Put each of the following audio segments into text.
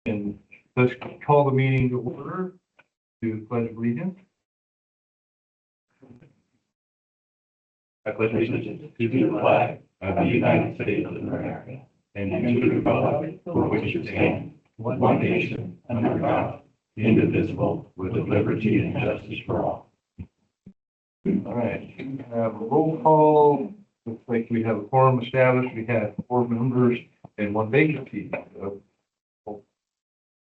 And let's call the meeting to order to the Pledge of Allegiance. I pledge allegiance to the flag of the United States of America and to the republic for which it stands, one nation, under God, indivisible, with liberty and justice for all. All right, we have a roll call. Looks like we have a quorum established. We have 4 members and 1 vacancy. So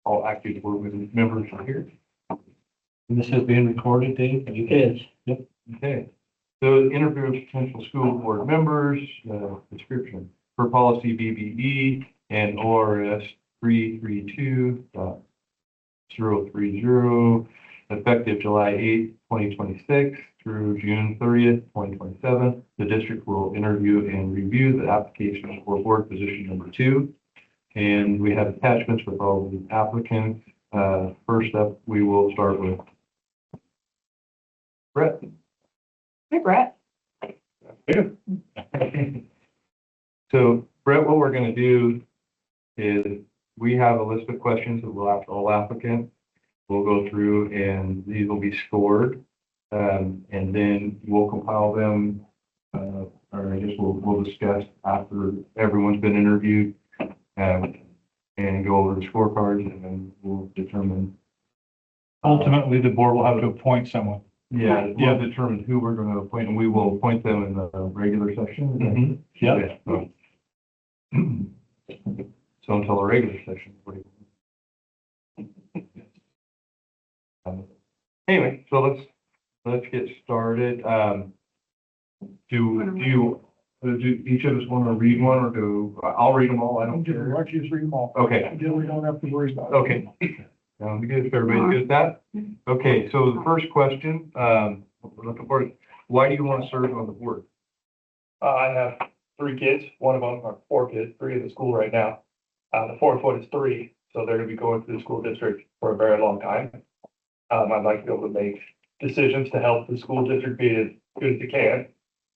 all active board members are here. And this is being recorded, Dave? It is. Yep. Okay. So interview of potential school board members, description for policy BBE and ORS 332.030, effective July 8th, 2026 through June 30th, 2027. The district will interview and review the applications for board position number 2. And we have attachments with all the applicants. First up, we will start with Brett. Hey, Brett. So, Brett, what we're going to do is we have a list of questions that we'll ask all applicants. We'll go through and these will be scored. And then we'll compile them, or I guess we'll discuss after everyone's been interviewed, and go over the scorecards, and then we'll determine. Ultimately, the board will have to appoint someone. Yeah, we'll determine who we're going to appoint, and we will appoint them in the regular session. Yeah. So until the regular session. Anyway, so let's get started. Do each of us want to read one, or I'll read them all? I don't care. Why don't you just read them all? Okay. Until we don't have to worry about it. Okay. Sounds good. If everybody's good with that? Okay, so the first question, we're looking for it. Why do you want to serve on the board? I have 3 kids. One of them, or 4 kids, 3 in the school right now. The 4th one is 3, so they're going to be going through the school district for a very long time. I'd like to be able to make decisions to help the school district be as good as it can,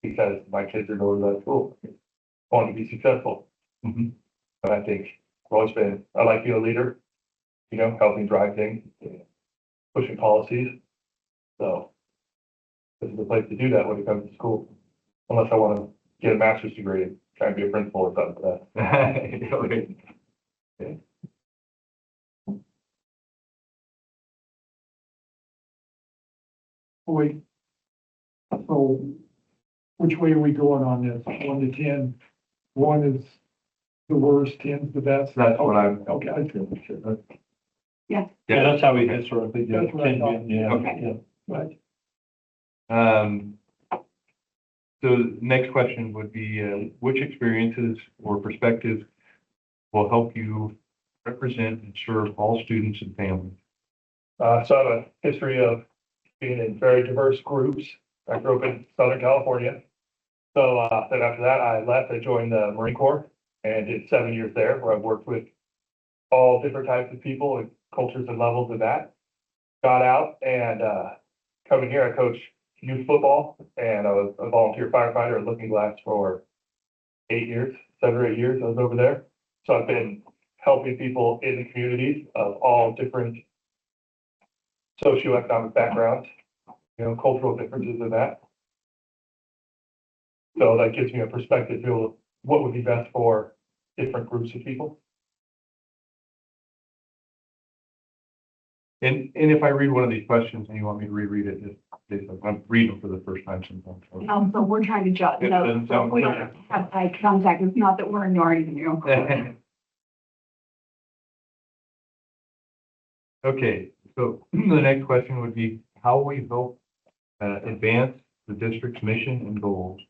because my kids are going to that school. I want to be successful. Mhm. And I think I like being a leader, helping drive things, pushing policies. So this is the place to do that when it comes to school, unless I want to get a master's degree and try and be a principal or something like that. Okay. Wait. So which way are we going on this? 1 to 10? 1 is the worst, 10 is the best? That's what I'm. Okay, I feel sure. Yeah, that's how we historically do it. That's what I thought. Yeah. Okay. Right. So the next question would be, which experiences or perspectives will help you represent and serve all students and families? So I have a history of being in very diverse groups. I grew up in Southern California. So then after that, I left. I joined the Marine Corps and did 7 years there, where I've worked with all different types of people and cultures and levels of that. Got out and coming here, I coach youth football, and I was a volunteer firefighter at Looking Glass for 8 years, 7 or 8 years I was over there. So I've been helping people in the communities of all different socioeconomic backgrounds, cultural differences in that. So that gives me a perspective to what would be best for different groups of people. And if I read one of these questions and you want me to reread it, just I'm reading them for the first time sometimes. So we're trying to jot It notes. doesn't So sound we clear. don't have eye contact. It's not that we're ignoring you. Okay, so the next question would be, how will you help advance the district's mission and goals?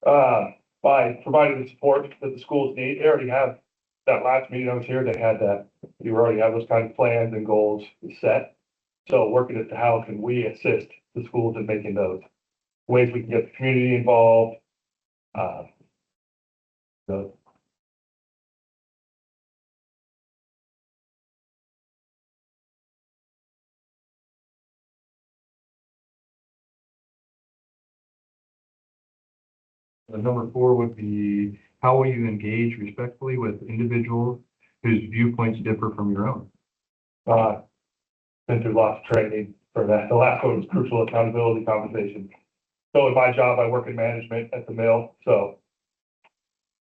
By providing the support that the schools need. They already have, that last meeting I was here, they had that, you already have those kinds of plans and goals set. So working as to how can we assist the schools in making those ways we can get the community involved. The Number 4 would be, how will you engage respectfully with individuals whose viewpoints differ from your own? Been through lots of training for that. The last one was crucial accountability conversation. So in my job, I work in management at the mill, so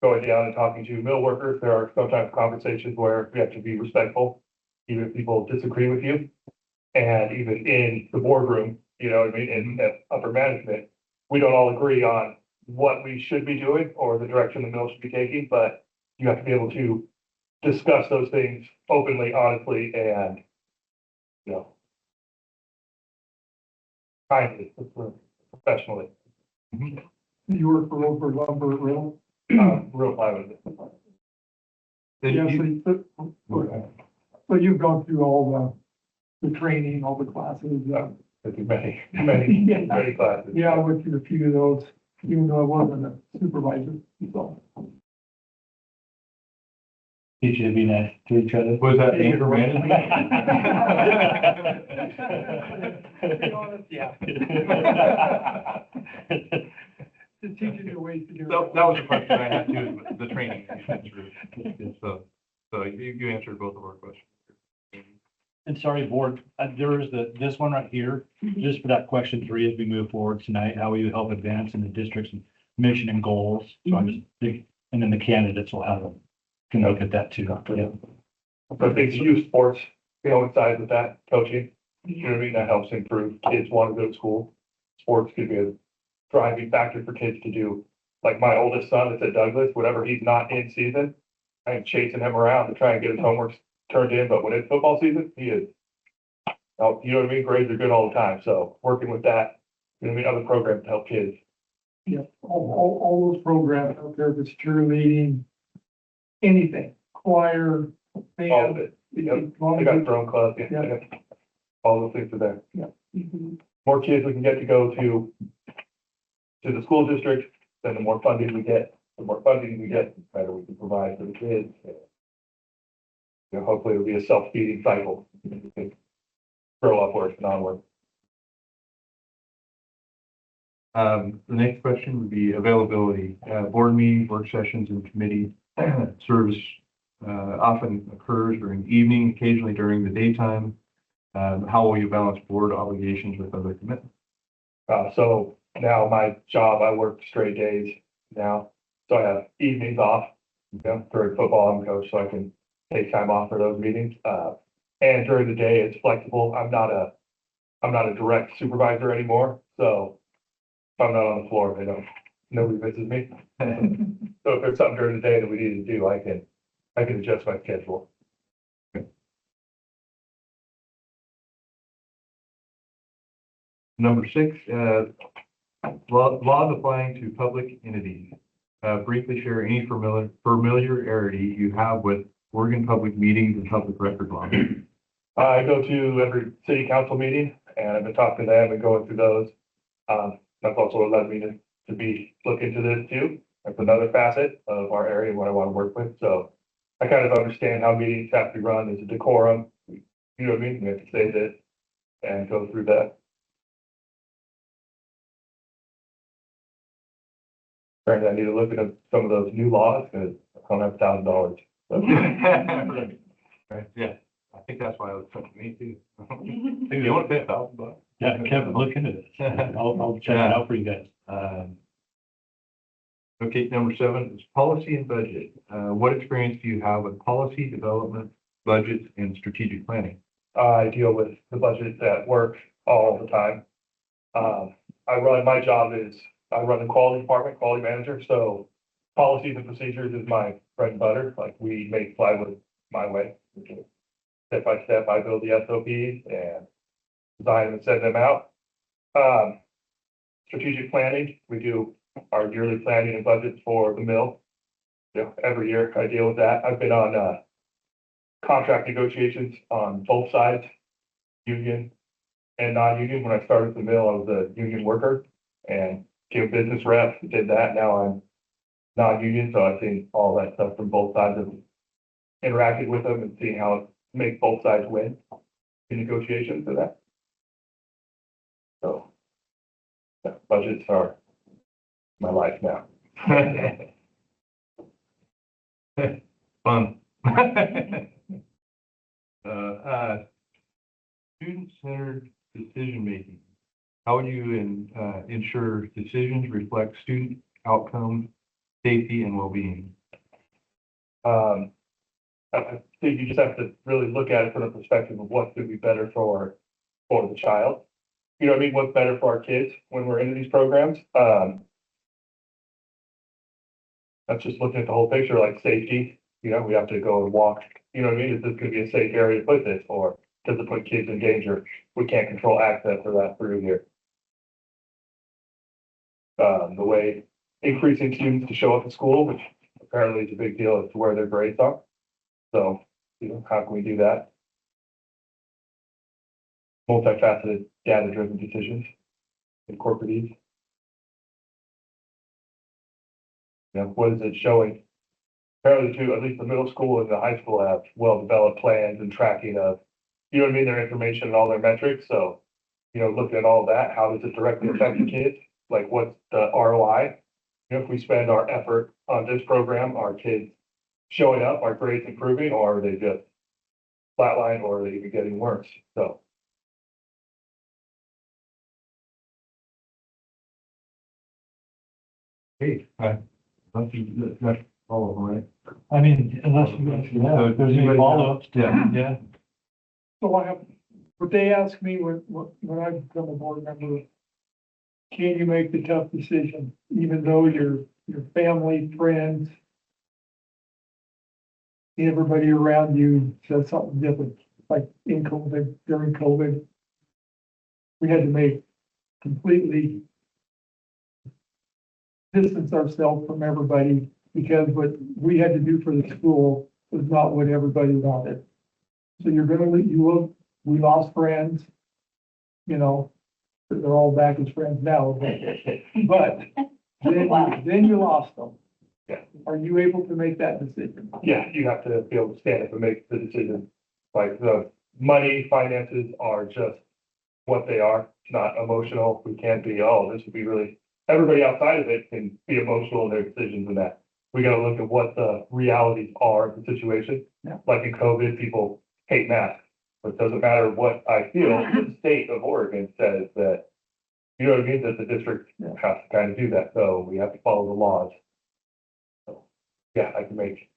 going down and talking to mill workers, there are sometimes conversations where we have to be respectful, even if people disagree with you. And even in the boardroom, you know what I mean, in at upper management, we don't all agree on what we should be doing or the direction the mill should be taking, but you have to be able to discuss those things openly, honestly, and, you know, kindly, professionally. You work for Roper Lumber Rail? Real plywood. Did Yeah, you- so you've gone through all the training, all the classes, Many, Yeah. many classes. yeah, I went through a few of those, even though I wasn't a supervisor, so. Teach you to be nice to each other. Was that anger management? To be honest, yeah. To teach you ways to do it. That was a question I had too, is the training that you went through. So you answered both of our questions. And sorry, board, there is this one right here, just for that question 3 as we move forward tonight, how will you help advance in the district's mission and goals? So I just think, and then the candidates will have, can look at that too. Yeah. So I think youth sports coincide with that, coaching, you know what I mean, that helps improve kids want to go to school. Sports could be a driving factor for kids to do, like my oldest son that's at Douglas, whatever he's not in season, I am chasing him around to try and get his homework turned in, but when it's football season, he is, oh, you know what I mean, grades are good all the time, so working with that, you know what I mean, other programs to help kids. Yeah, all those programs out there, if it's cheerleading, anything, choir, All of band. it, yep, as long I as got it's- drone club, yeah, Yeah. all those things are there. Mhm. More kids we can get to go to the school district, then the more funding we get, the better we can provide for the kids. You know, hopefully it'll be a self-feeding cycle. We can grow upwards and onward. The next question would be availability. Board meetings, work sessions, and committee service often occurs during the evening, occasionally during the daytime. How will you balance board obligations with other commitments? So now my job, I work straight days now, so I have evenings off. You know, during football, I'm coach, so I can take time off for those meetings. And during the day, it's flexible. I'm not a direct supervisor anymore, so if I'm not on the floor, nobody misses me. So if there's something during the day that we need to do, I can adjust my schedule. Number 6, laws applying to public entities. Briefly share any familiarity you have with Oregon public meetings and public record law. I go to every city council meeting and I've been talking to them and going through those. That's also what led me to look into this too. That's another facet of our area, what I want to work with. So I kind of understand how meetings have to be run. There's a decorum. You know what I mean? We have to say this and go through that. Apparently I need to look at some of those new laws because I don't have $1,000. Right, yeah, I think that's why I was touching me too. Hey, you want to pay $1,000? Yeah, Kevin, look into this. I'll check it out for you guys. Okay, number 7 is policy and budget. What experience do you have with policy development, budgets, and strategic planning? I deal with the budget at work all the time. My job is, I run the quality department, quality manager, so policies and procedures is my bread and butter. Like we make plywood my way. Step by step, I build the SOPs and design them and send them out. Strategic planning, we do our yearly planning and budgets for the mill. You know, every year I deal with that. I've been on contract negotiations on both sides, union and non-union. When I started the mill, I was a union worker and became a business rep, did that. Now I'm non-union, so I've seen all that stuff from both sides of interacted with them and seeing how it makes both sides win in negotiations for that. So yeah, budgets are my life now. Fun. Student-centered decision-making. How would you ensure decisions reflect student outcome, safety, and well-being? I think you just have to really look at it from the perspective of what's going to be better for the child. You know what I mean? What's better for our kids when we're into these programs? That's just looking at the whole picture, like safety. You know, we have to go and walk. You know what I mean? Is this going to be a safe area to put this, or does it put kids in danger? We can't control access or that through here. The way increasing students to show up at school, which apparently is a big deal as to where their grades are. So, you know, how can we do that? Multifaceted, data-driven decisions, incorporate these. You know, what is it showing? Apparently, too, at least the middle school and the high school have well-developed plans and tracking of, you know what I mean, their information and all their metrics. So, you know, looking at all that, how does it directly affect the kids? Like, what's the ROI? You know, if we spend our effort on this program, are kids showing up, are grades improving, or are they just flatline, or are they even getting worse? So. Hey, that's all of them, right? I mean, unless, yeah, if there's any follow-ups, yeah. So I have, what they ask me when I become a board member, can you make the tough decision, even though your family, friends, everybody around you says something different, like in COVID, during COVID, we had to make completely distance ourselves from everybody because what we had to do for the school was not what everybody wanted. So you're gonna, we lost friends, you know, they're all back as friends now, but then you lost them. Yeah. Are you able to make that decision? Yeah, you have to be able to stand up and make the decision. Like the money, finances are just what they are. It's not emotional. We can't be, oh, this would be really, everybody outside of it can be emotional in their decisions and that. We got to look at what the realities are of the situation. Yeah. Like in COVID, people hate masks, but it doesn't matter what I feel. The state of Oregon says that, you know what I mean, that the district has to kind of do that. So we have to follow the laws. So, yeah, I can make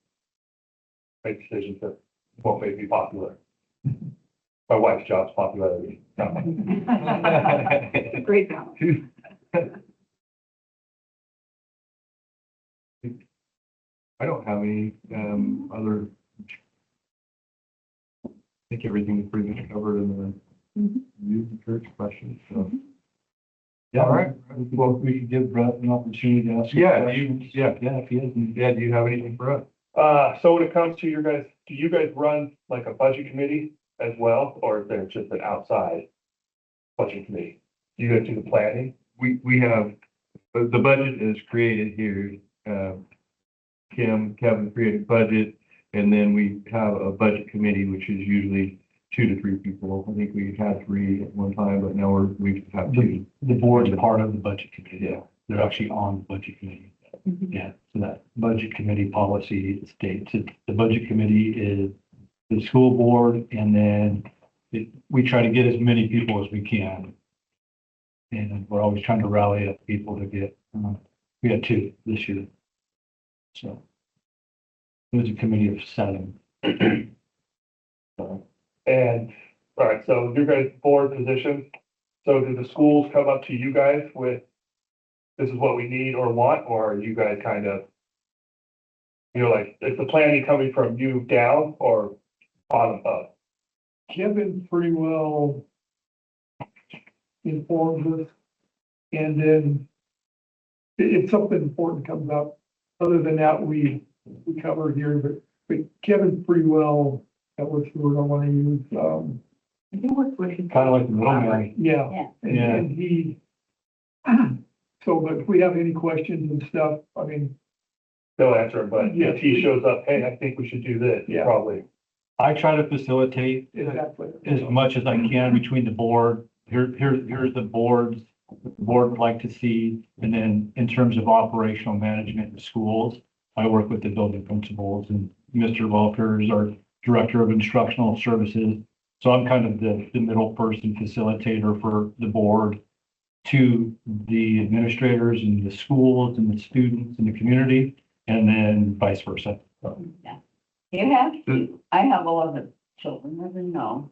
decisions that won't make me popular. My wife's job's popularity. It's a great balance. I don't have any other. I think everything is pretty much covered in the youth and church questions. So. Yeah, all right. Well, we could give Brett an opportunity to ask. Yeah, questions. yeah, if he hasn't. Yeah, do you have anything for us? So when it comes to you guys, do you guys run like a budget committee as well, or is there just an outside budget committee? Do you guys do the planning? We have, the budget is created here. Kevin created budget, and then we have a budget committee, which is usually 2 to 3 people. I think we had 3 at one time, but now we have 2. The board's part of the budget committee. Yeah. They're actually on the budget committee. Yeah, so that budget committee policy states that the budget committee is the school board, and then we try to get as many people as we can. And we're always trying to rally up people to get, we had 2 this year. So it was a committee of 7. So, And, all right, so you guys board positions. So do the schools come up to you guys with, this is what we need or want, or are you guys kind of, you know, like, is the planning coming from you down or bottom up? Kevin pretty well informed us, and then if something important comes up, other than that, we cover here, but Kevin's pretty well at which word I want to use, kind of like the middleman. yeah. Yeah. And he, so, but if we have any questions and stuff, I mean, They'll answer it, but Yes. if he shows up, hey, I think we should do this, Yeah. probably. I try to facilitate exactly. as much as I can between the board. Here's the boards, the board would like to see. And then in terms of operational management in schools, I work with the building principals and Mr. Walker is our Director of Instructional Services. So I'm kind of the middle person facilitator for the board to the administrators and the schools and the students and the community, and then vice versa. You have to, I have 11 children, I didn't know.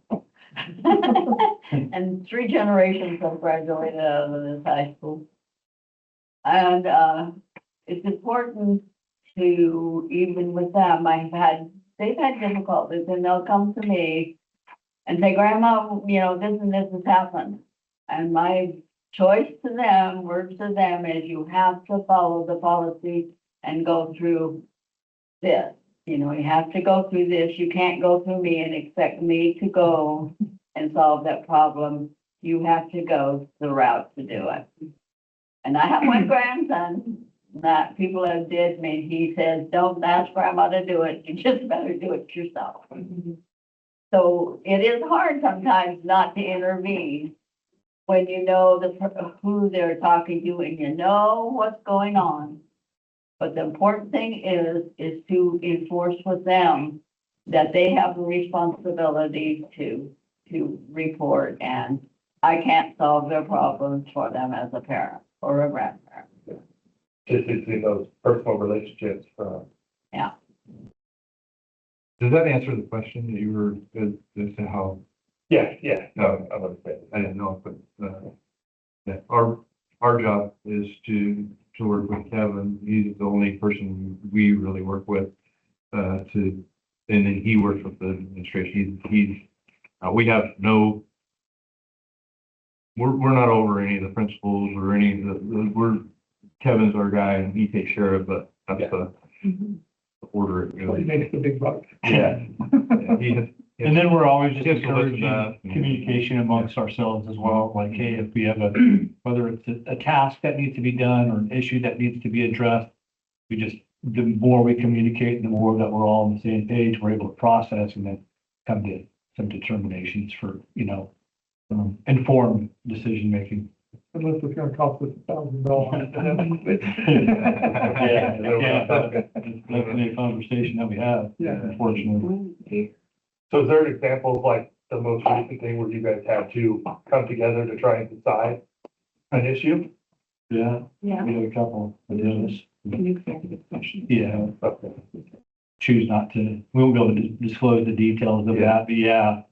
And 3 generations have graduated out of this high school. And, it's important to, even with them, they've had difficulties and they'll come to me and say, Grandma, you know, this and this has happened. And my choice to them, word to them is you have to follow the policy and go through this. You know, you have to go through this. You can't go through me and expect me to go and solve that problem. You have to go the route to do it. And I have one grandson that people have did me. He says, don't ask Grandma to do it. You just better do it yourself. So it is hard sometimes not to intervene when you know who they're talking to and you know what's going on. But the important thing is to enforce with them that they have a responsibility to report, and I can't solve their problems for them as a parent or a grandparent. Just in those personal relationships, Does that answer the question that you were, as to how, yeah, No. I'm understanding. I didn't know, but, yeah, our job is to work with Kevin. He's the only person we really work with, and then he works with the administration. We have no, we're not over any of the principals or any of Kevin's our guy and he takes care of it. That's the order it He really. makes the big bucks. Yeah. He has, And then we're always just Yes, so let's, encouraging communication amongst ourselves as well. Like, hey, if we have whether it's a task that needs to be done or an issue that needs to be addressed, the more we communicate, the more that we're all on the same page, we're able to process and then come to some determinations for, informed decision making. Unless it's gonna cost us $1,000. That's definitely a conversation that we have, Yeah. unfortunately. So is there an example of like the most recent thing where you guys had to come together to try and decide an issue? Yeah, Yeah. we had a couple of those. An executive session. Yeah, Okay. choose not to, we won't be able to disclose the details of that, but yeah,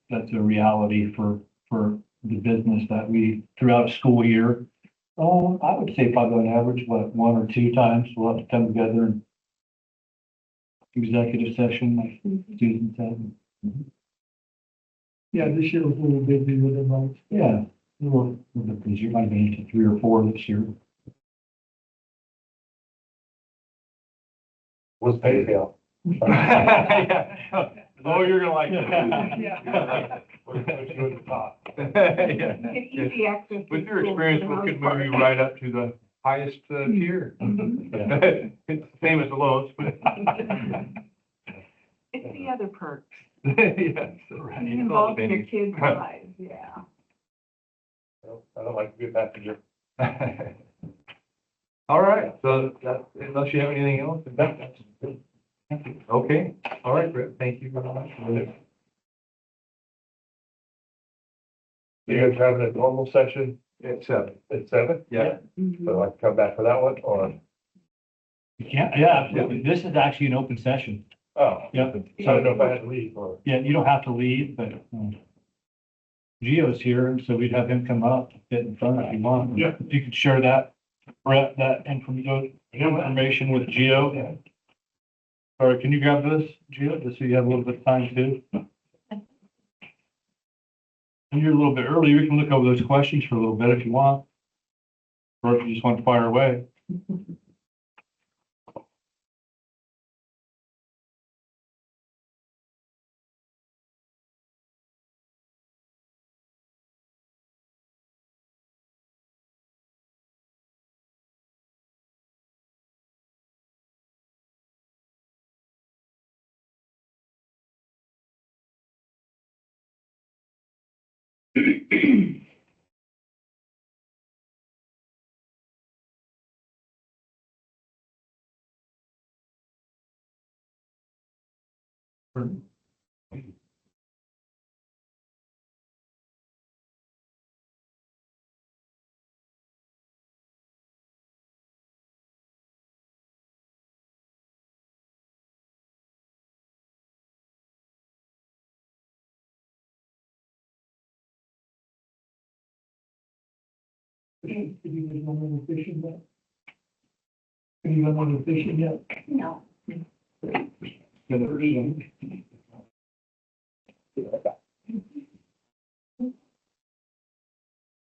that's a reality for the business that we, throughout a school year. I would say probably on average, 1 or 2 times we'll have to come together and executive session, like Susan said. Yeah, this year was a little busy with the votes. Yeah, a little bit busier, might be into 3 or 4 this year. Was pay scale. Oh, you're gonna like Yeah. We'll put you at the top. it. You get easy access. to With your schools experience, for the we could most move you part. right up to the highest tier. It's the same as the lowest, but. It's the other perks. Yes. Being involved in your kids' lives, yeah. I don't like to be a passenger. All right, so that's, unless you have anything else? That's good. Okay, all right, Brett, thank you very much. You guys having a normal session At 7. at 7? Yeah. So I can come back for that one or? Yeah, absolutely. This is actually an open session. Oh. Yep. I don't know if I had to leave or. Yeah, you don't have to leave, but Gio's here, and so we'd have him come up, get in front if you want. Yeah. If you could share that, Brett, that information with Gio. Yeah. Or can you grab this, Gio, just so you have a little bit of time too? And you're a little bit early, we can look over those questions for a little bit if you want. Or if you just want to fire away. Have you been on the fishing yet? Have you been on the fishing yet? No.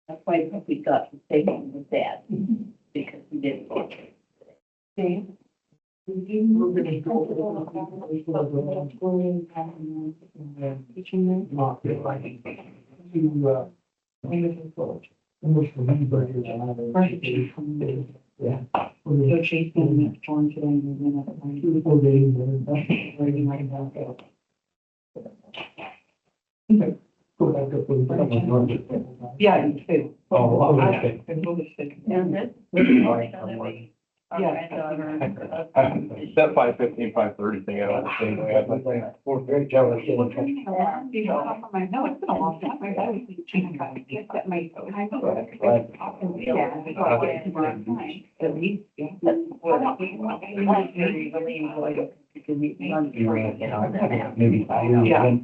That's why we got to stay home with Dad, because we didn't go. See? We're gonna go. Not feel like to, almost the lead burgers and other. Yeah. So she's gonna meet John today and then. 2 to 4 days. Okay. Go back up with the. Yeah, you too. Oh, okay. And we'll just think. And this, our Yeah. granddaughter. That 5:15, 5:30 thing, I don't think we had like that. We're very jealous. No, it's been a long time. I was thinking about it. Get that my time. Yeah. At least, yeah. That's what we really enjoyed, because we run free, you know, that. Maybe. Yeah.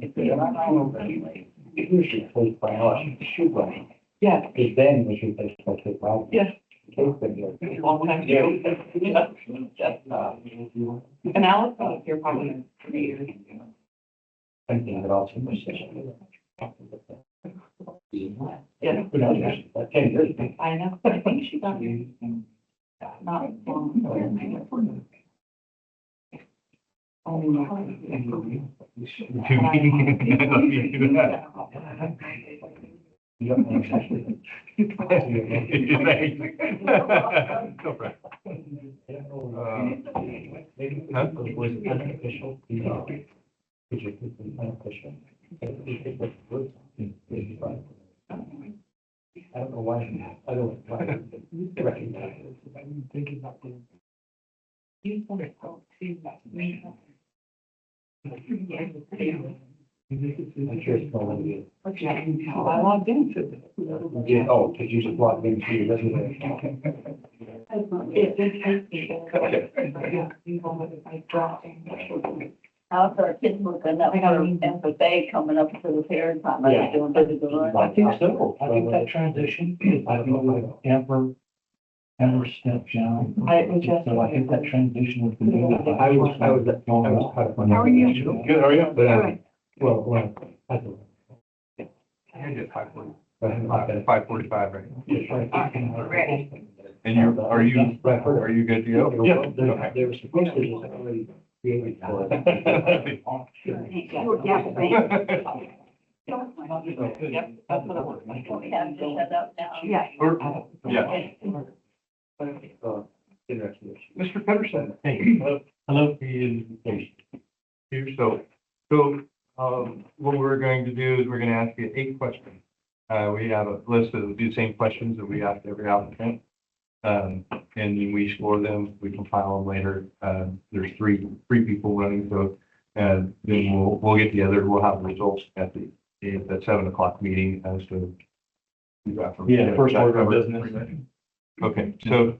Usually play by us, shoot by. Yeah. Because then we should play by the ball. Yes. Long time ago. And Alice was here probably 3 years. Something that also. Yeah. But 10 years. I know, but I think she got not long. Was unofficial. Could you keep them unofficial? I don't know why, I don't know why. I recognize it. I'm thinking about the. You want to talk to me. I'm sure it's not you. How I logged into it. Yeah, oh, because you just logged into your resume. It did take me. Yeah, you know, if I dropped in. How's our kids looking up for FFA coming up for the fair time? Are they doing pretty good? I think so. I think that transition, I don't know if ever stepped down. So I think that transition was. I was part of. How are you? Good, how are you? But, well, I don't. I did 5:40. Okay. 5:45, right? Ready. And are you good to go? Yeah. They were supposed to just already created for it. Yeah, thanks. Yep, that's what it was. We have to shut up now. Yeah. Yeah. Interesting. Mr. Pedersen. Hey, hello. Here, so, what we're going to do is we're going to ask you 8 questions. We have a list of the same questions that we ask every applicant. And then we score them, we compile them later. There's three people running, so, then we'll get together, we'll have the results at the 7 o'clock meeting as to. Yeah, first order of business. Okay, so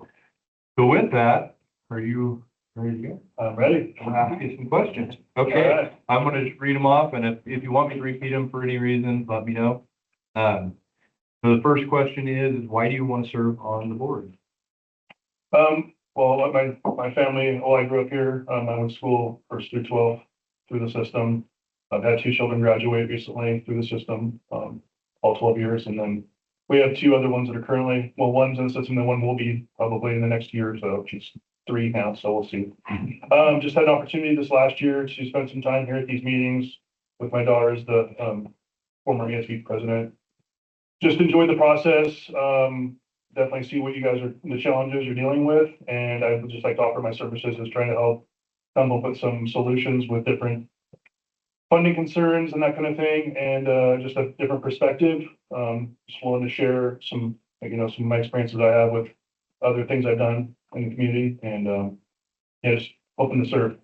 with that, are you ready to go? I'm ready. I'm gonna ask you some questions. All Okay, right. I'm gonna just read them off, and if you want me to repeat them for any reason, let me know. So the first question is why do you want to serve on the board? Well, my family, I grew up here. I went to school 1st through 12th through the system. I've had 2 children graduate recently through the system, all 12 years. And then we have 2 other ones that are currently, well, one's in the system and one will be probably in the next year or so. She's 3 now, so we'll see. Just had an opportunity this last year to spend some time here at these meetings with my daughter as the former ESV president. Just enjoyed the process. Definitely see what you guys are, the challenges you're dealing with. And I would just like to offer my services as trying to help come up with some solutions with different funding concerns and that kind of thing. And just a different perspective. Just willing to share some of my experiences I have with other things I've done in the community. And yeah, just hoping to serve.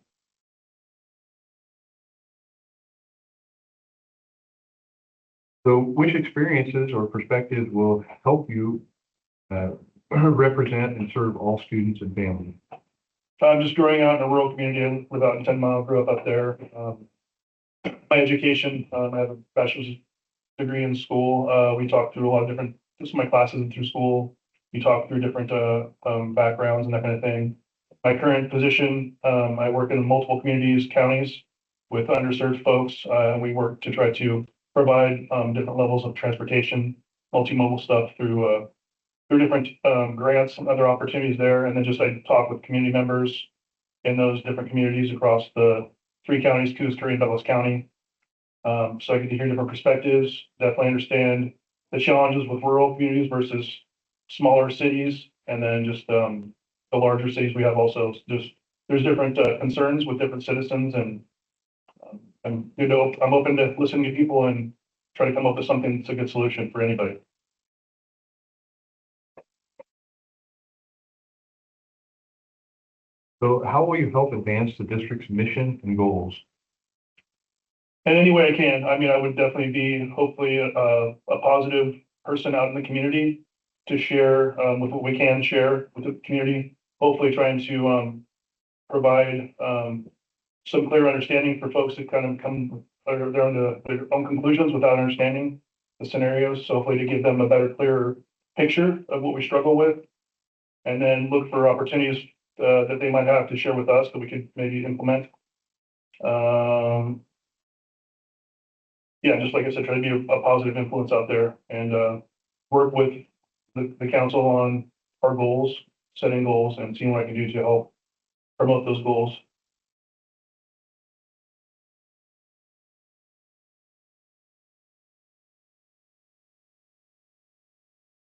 So which experiences or perspectives will help you represent and serve all students and families? I'm just growing out in a rural community. I live out in 10 Mile, grew up there. My education, I have a bachelor's degree in school. We talked through a lot of different, just my classes and through school. We talked through different backgrounds and that kind of thing. My current position, I work in multiple communities, counties with underserved folks. We work to try to provide different levels of transportation, multimodal stuff through different grants and other opportunities there. And then just I talk with community members in those different communities across the 3 counties, Coos, Curry, and Douglas County. So I get to hear different perspectives, definitely understand the challenges with rural communities versus smaller cities. And then just the larger cities we have also just, there's different concerns with different citizens, and I'm open to listening to people and try to come up with something that's a good solution for anybody. So how will you help advance the district's mission and goals? In any way I can. I mean, I would definitely be hopefully a positive person out in the community to share with what we can share with the community. Hopefully trying to provide some clear understanding for folks that kind of come their own conclusions without understanding the scenarios. So hopefully to give them a better, clearer picture of what we struggle with, and then look for opportunities that they might have to share with us that we could maybe implement. Yeah, just like I said, try to be a positive influence out there and work with the council on our goals, setting goals, and seeing what I can do to help promote those goals.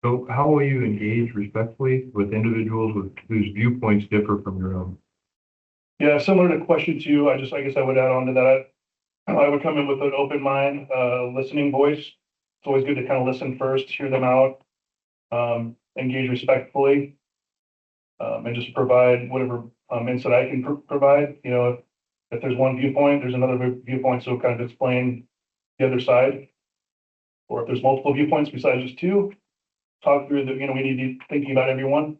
So how will you engage respectfully with individuals whose viewpoints differ from your own? Yeah, similar to question 2, I guess I would add on to that. I would come in with an open mind, listening voice. It's always good to kind of listen first, hear them out, engage respectfully, and just provide whatever insight I can provide. You know, if there's one viewpoint, there's another viewpoint, so kind of explain the other side. Or if there's multiple viewpoints besides just 2, talk through that, you know, we need to be thinking about everyone.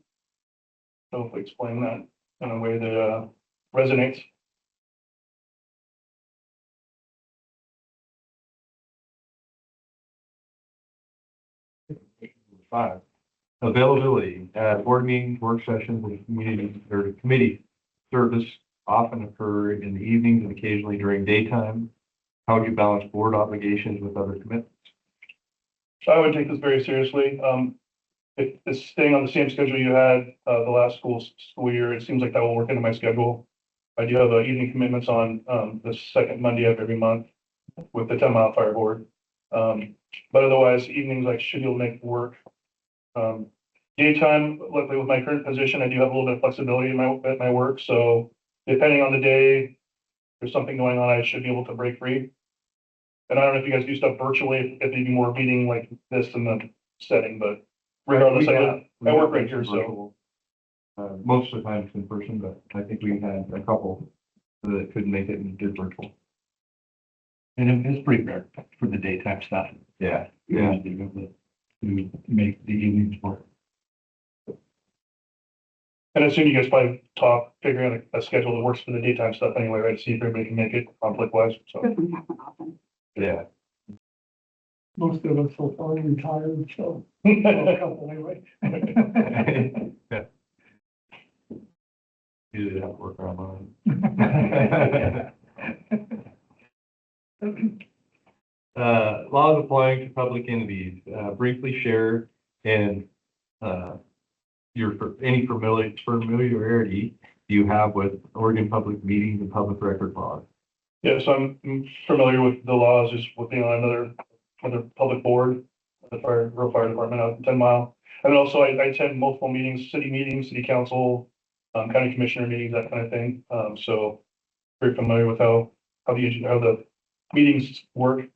So hopefully explain that in a way that resonates. Five, availability, board meetings, work sessions, and committee service often occur in the evenings and occasionally during daytime. How do you balance board obligations with other commitments? So I would take this very seriously. If it's staying on the same schedule you had the last school year, it seems like that will work into my schedule. I do have evening commitments on the second Monday of every month with the 10 Mile Fire Board. But otherwise, evenings I should be able to make work. Daytime, luckily with my current position, I do have a little bit of flexibility in my work. So depending on the day, if there's something going on, I should be able to break free. And I don't know if you guys do stuff virtually, if you do more meeting like this in the setting, but regardless, I work right here, so. Most of the time it's in person, but I think we had a couple that couldn't make it and did virtual. And it's pretty rare for the daytime stuff. Yeah. To be able to make the evenings work. And I assume you guys probably figuring out a schedule that works for the daytime stuff anyway, right? See if everybody can make it conflict wise, so. Doesn't happen often. Yeah. Most of us are already retired, so a couple anyway. Yeah. Usually have to work around mine. Laws applying to public entities. Briefly share and any familiarity you have with Oregon public meetings and public record laws. Yeah, so I'm familiar with the laws, just with being on another public board, the rural fire department out in 10 Mile. And also I attend multiple meetings, city council, county commissioner meetings, that kind of thing. So very familiar with how the meetings work.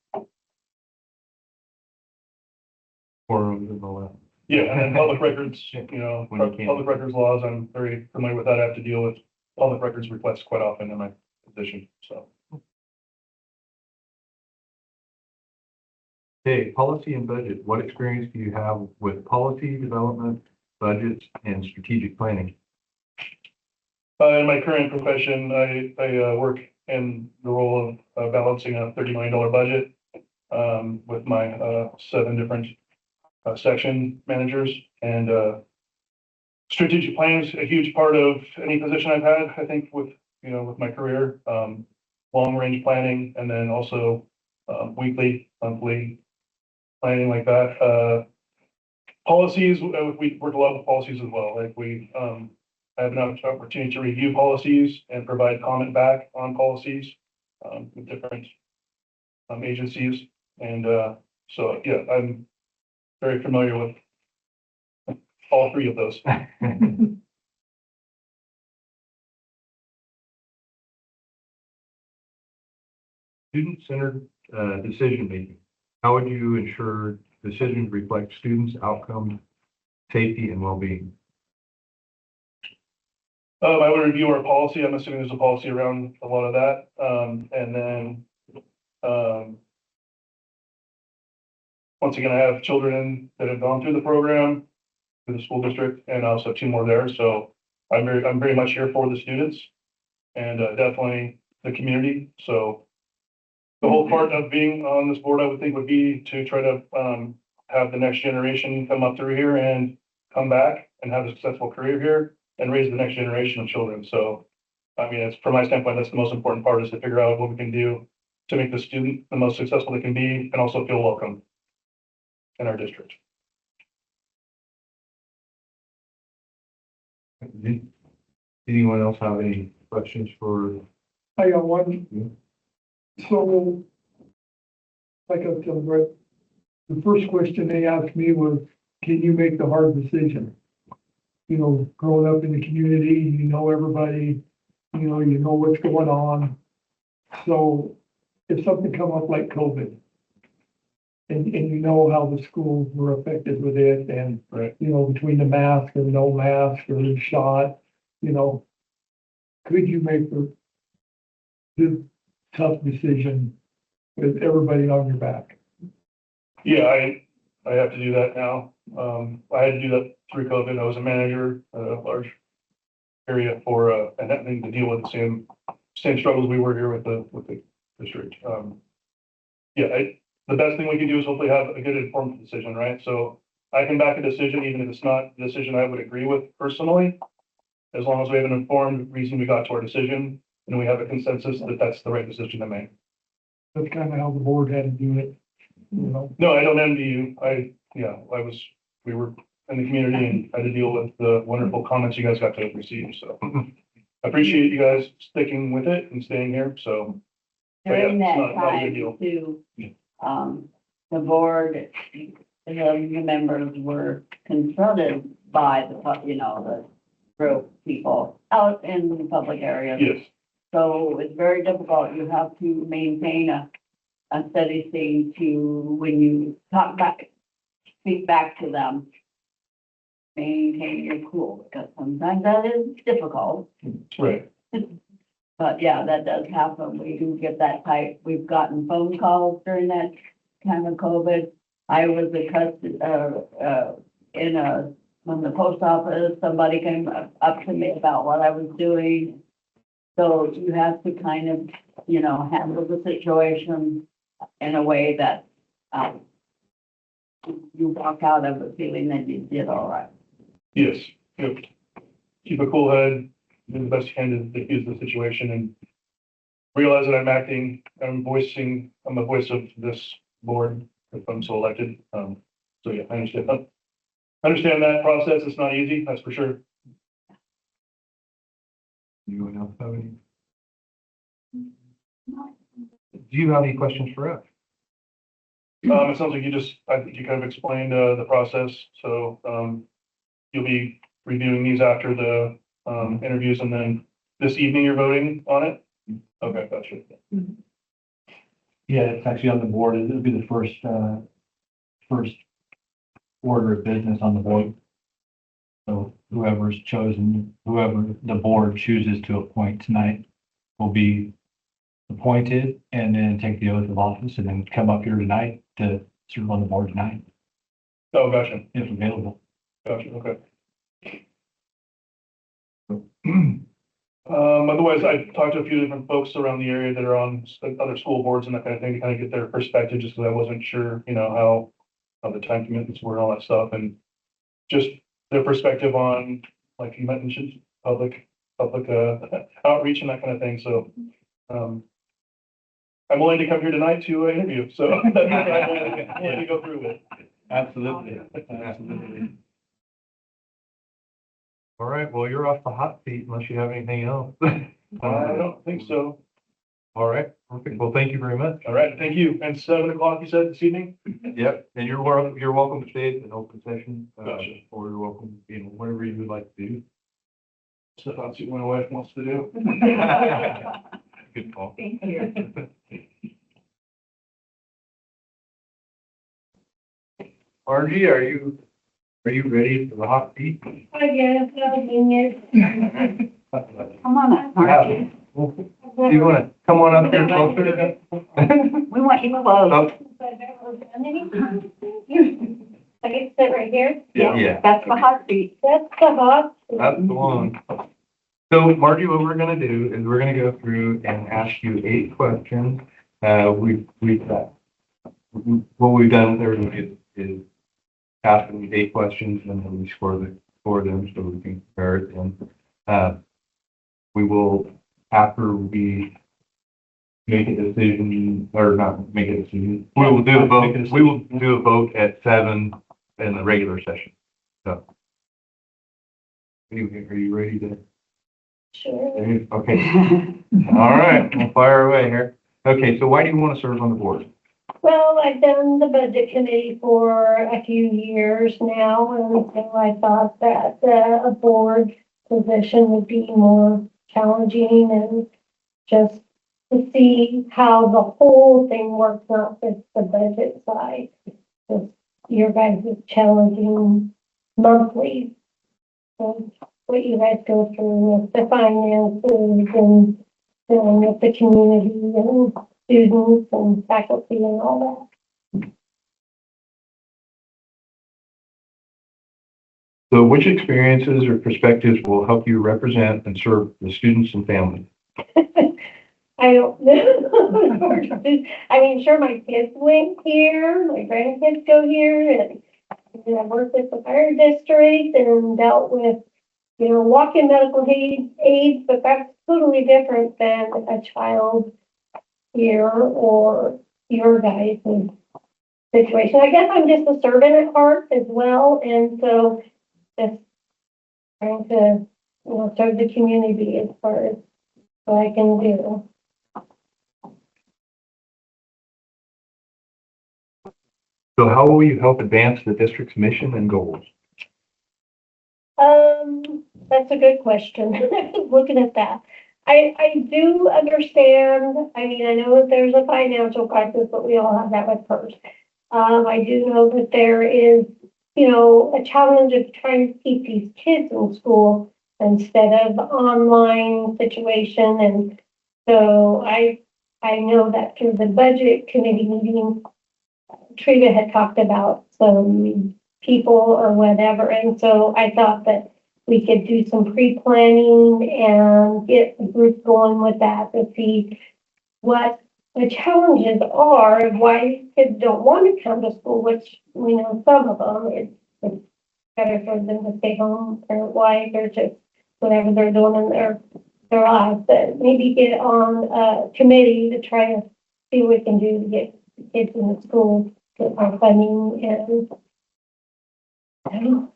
Forums and all that. Yeah, and then public records, you know, When you can. public records laws, I'm very familiar with that. I have to deal with public records requests quite often in my position, so. Okay, policy and budget. What experience do you have with policy development, budgets, and strategic planning? In my current profession, I work in the role of balancing a $30 million budget with my 7 different section managers. And strategic planning is a huge part of any position I've had, I think, with my career. Long range planning, and then also weekly, monthly planning like that. Policies, we work a lot with policies as well. Like I have an opportunity to review policies and provide comment back on policies with different agencies. And so, yeah, I'm very familiar with all 3 of those. Student-centered decision-making. How would you ensure decisions reflect students' outcomes, safety, and well-being? I would review our policy. I'm assuming there's a policy around a lot of that. And then, once again, I have children that have gone through the program, through the school district, and I also have 2 more there. So I'm very much here for the students and definitely the community. So the whole part of being on this board, I would think, would be to try to have the next generation come up through here and come back and have a successful career here and raise the next generation of children. So, I mean, it's from my standpoint, that's the most important part, is to figure out what we can do to make the student the most successful they can be and also feel welcome in our district. Anyone else have any questions for? I got one. So, like I said, Brett, the first question they asked me was, can you make the hard decision? Growing up in the community, everybody, you know what's going on. So if something come up like COVID, and you know how the schools were affected with it, and, Right. Between the mask and no mask or the shot, could you make the tough decision with everybody on your back? Yeah, I have to do that now. I had to do that through COVID. I was a manager at a large area for, and having to deal with the same struggles we were here with the district. The best thing we can do is hopefully have a good informed decision, right? So I can back a decision, even if it's not a decision I would agree with personally, as long as we have an informed reason we got to our decision and we have a consensus that that's the right decision to make. That's kind of how the board had to do it, No, I don't envy you. We were in the community and had to deal with the wonderful comments you guys got to receive. So I appreciate you guys sticking with it and staying here. So During yeah, that it's not a big time deal. too, the board, the members were confronted by the group of people out in the public areas. Yes, So it's very difficult. You have to maintain a steady state to, when you speak back to them, maintain your cool, because sometimes that is difficult. right. But yeah, that does happen. We do get that type. We've gotten phone calls during that time of COVID. I was when the post office, somebody came up to me about what I was doing. So you have to kind of, handle the situation in a way that you walk out of it feeling that you did all right. Yes. Yep. Keep a cool head, do the best you can to diffuse the situation and realize that I'm a voice of this board if I'm so elected. So yeah, I understand that. Understand that process. It's not easy, that's for sure. Anyone else have any? Do you have any questions for us? It sounds like I think you kind of explained the process. So you'll be reviewing these after the interviews, and then this evening you're voting on it? Okay, gotcha. Yeah, it's actually on the board. It'll be the first order of business on the board. So whoever the board chooses to appoint tonight will be appointed and then take the oath of office and then come up here tonight to serve on the board tonight, Oh, gotcha, if available. gotcha, okay. Otherwise, I talked to a few different folks around the area that are on other school boards and that kind of thing to kind of get their perspective, just because I wasn't sure, how the time commitments were and all that stuff, and just their perspective on, like you mentioned, public outreach and that kind of thing, so, I'm willing to come here tonight to interview, so I'm willing to go through it. Absolutely, absolutely. All right, well, you're off the hot seat unless you have anything else. I don't think so. All right, perfect. Well, thank you very much. All right, thank you. And 7 o'clock, you said this evening? Yep, and you're welcome to stay in open session, Gotcha. or you're welcome, whatever you would like to do. So that's what my wife wants to do. Good call. Thank you. Margie, are you ready for the hot seat? I guess, I'll be here. Come on up, Margie. Do you want to come on up here closer? We want you close. Oh, I can sit right here. yeah, That's the hot seat. That's the hot. that's the one. So Margie, what we're gonna do is we're gonna go through and ask you 8 questions. What we've done with everybody is ask them 8 questions and then we score them so we can compare it. And we will, after we make a decision, or not make a decision, we will do a vote. We will do a vote at 7 in the regular session. So, anyway, are you ready to? Sure. Okay. All right, we'll fire away here. Okay, so why do you want to serve on the board? Well, I've done the budget committee for a few years now, and so I thought that a board position would be more challenging and just to see how the whole thing works, not just the budget side. Just your guys' challenging monthly. So what you guys go through with the finances and dealing with the community and students and faculty and all So which experiences or perspectives will help you represent and serve the students and families? that. I don't know. I mean, sure, my kids went here, my grandkids go here, and I worked with the fire district and dealt with, walk-in medical aids, but that's totally different than a child here or your guys' situation. I guess I'm just a servant at heart as well, and so just trying to, serve the community as far as what I can do. So how will you help advance the district's mission and goals? That's a good question. Looking at that. I do understand, I mean, I know that there's a financial crisis, but we all have that with PERS. I do know that there is, a challenge of trying to keep these kids in school instead of online situation. And so I know that through the budget committee meeting, Trina had talked about some people or whatever. And so I thought that we could do some pre-planning and get the group going with that to see what the challenges are of why kids don't want to come to school, which we know some of them, it's better for them to stay home parent-wise or just whatever they're doing in their lives. But maybe get on a committee to try to see what we can do to get kids in the school, get more funding, and I don't know.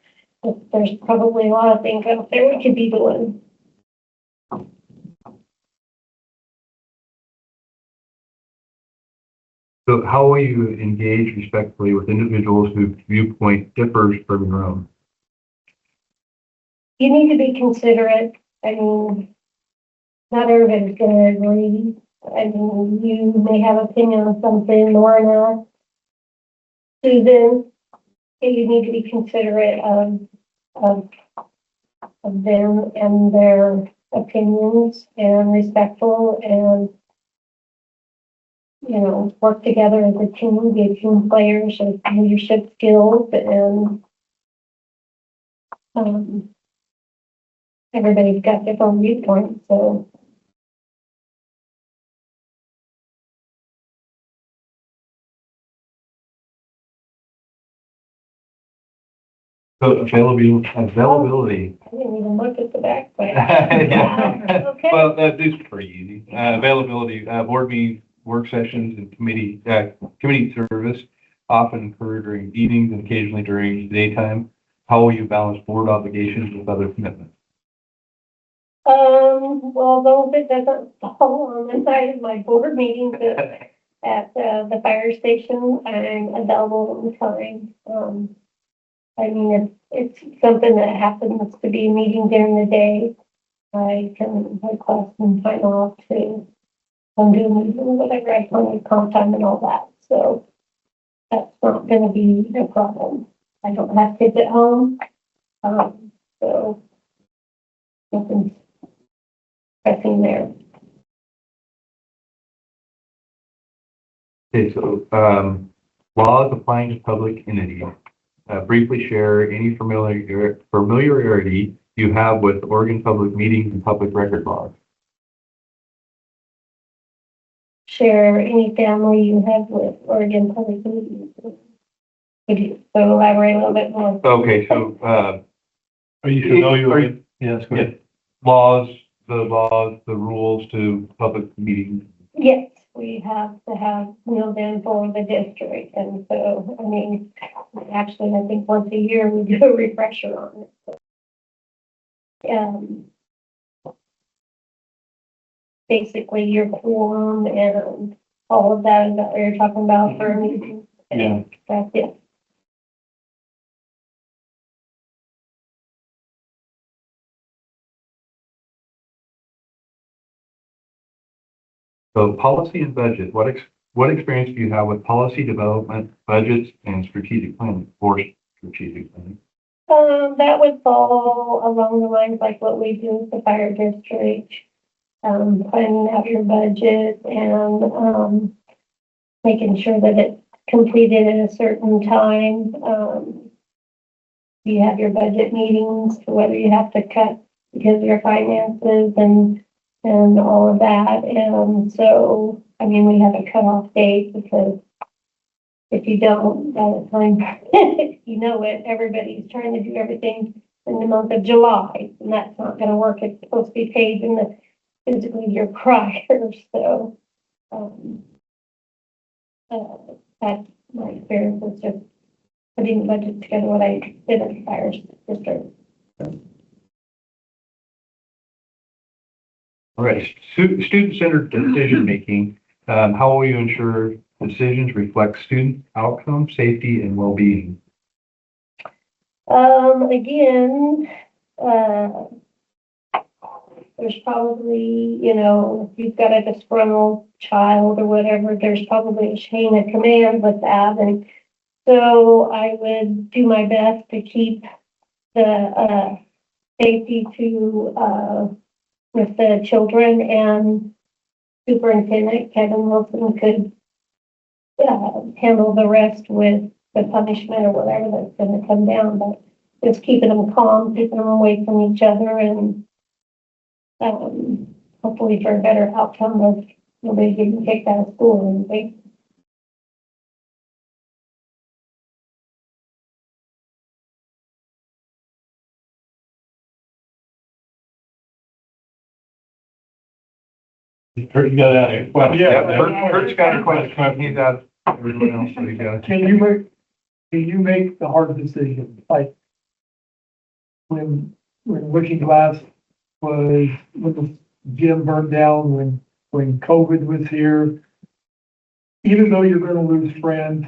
There's probably a lot of things out there we could be doing. So how will you engage respectfully with individuals whose viewpoint differs from your own? You need to be considerate. I mean, not everybody's going to agree. I mean, you may have opinion on something, Lorna, Susan. You need to be considerate of them and their opinions and respectful and work together as a team, be team players with leadership skills, and everybody's got different viewpoints, so. So availability. I didn't even look at the back, but. Yeah. Okay. Well, this is pretty easy. Availability, board meetings, work sessions, and committee service often occur during evenings and occasionally during daytime. How will you balance board obligations with other commitments? Well, though it doesn't fall on the side of my board meetings at the fire station, I'm available all the time. I mean, it's something that happens to be a meeting during the day. I can request some time off to come to a meeting, whatever, I can with comp time and all that, so that's not gonna be a problem. I don't have kids at home, so nothing's pressing there. Okay, so laws applying to public entities. Briefly share any familiarity you have with Oregon public meetings and public record laws. Share any family you have with Oregon Public Meetings. Could you elaborate a little bit more? Okay, so Are you familiar with? Yes, go ahead. the rules to public meetings. Yes, we have to have meals in for the district, and so, I mean, actually, I think once a year we do a refresher on it. Basically your quorum and all of that is what you're talking about for a meeting. Yeah. That's it. So policy and budget, what experience do you have with policy development, budgets, and strategic planning or strategic planning? That would fall along the lines like what we do with the fire district, planning out your budget and, making sure that it's completed at a certain time. You have your budget meetings, whether you have to cut because of your finances and all of that. And so, I mean, we have a cutoff date because if you don't, by the time you know it, everybody's trying to do everything in the month of July, and that's not going to work. It's supposed to be paid in the physical year prior. So, that's my experience was just putting the budget together, what I did at the fire district. All right, student-centered decision-making. How will you ensure decisions reflect student outcome, safety, and well-being? Again, there's probably, if you've got a disgruntled child or whatever, there's probably a chain of command with that. And so I would do my best to keep the safety to with the children, and Superintendent Kevin Wilson could handle the rest with the punishment or whatever that's going to come down, but just keeping them calm, keeping them away from each other, and hopefully for a better outcome of nobody getting kicked out of school or anything. Kurt, you got that? Well, Yeah, Kurt's got a question. He's asked everyone else what he got. Can you make the hard decision? Like when Looking Glass was, when the gym burned down, when COVID was here, even though you're gonna lose friends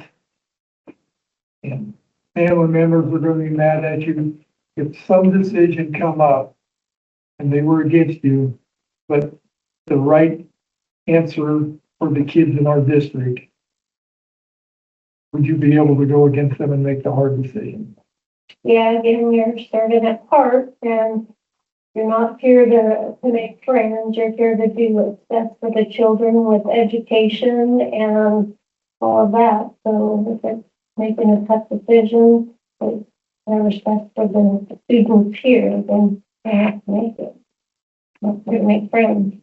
and family members are gonna be mad at you, if some decision come up and they were against you, but the right answer for the kids in our district, would you be able to go against them and make the hard decision? Yeah, again, you're serving at heart, and You're not here to make friends, you're here to do what's best for the children with education and all of that. So if it's making a tough decision, with respect for the students here, then they have to make it. Not here to make friends.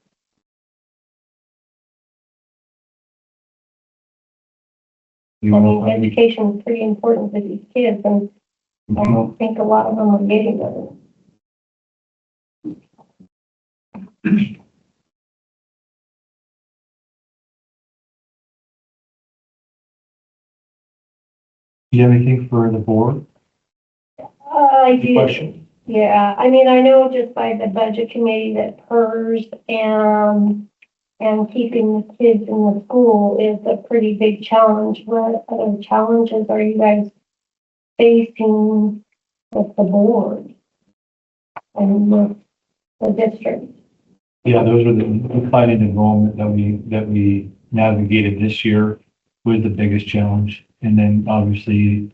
You I want mean, to, education is pretty important to these kids, and I don't think a lot of them are getting it. Do you have anything for the board? I do. Question? Yeah, I mean, I know just by the budget committee that PERS and keeping the kids in the school is a pretty big challenge. What other challenges are you guys facing with the board and with the district? Yeah, those are the declining enrollment that we navigated this year was the biggest challenge. And then obviously,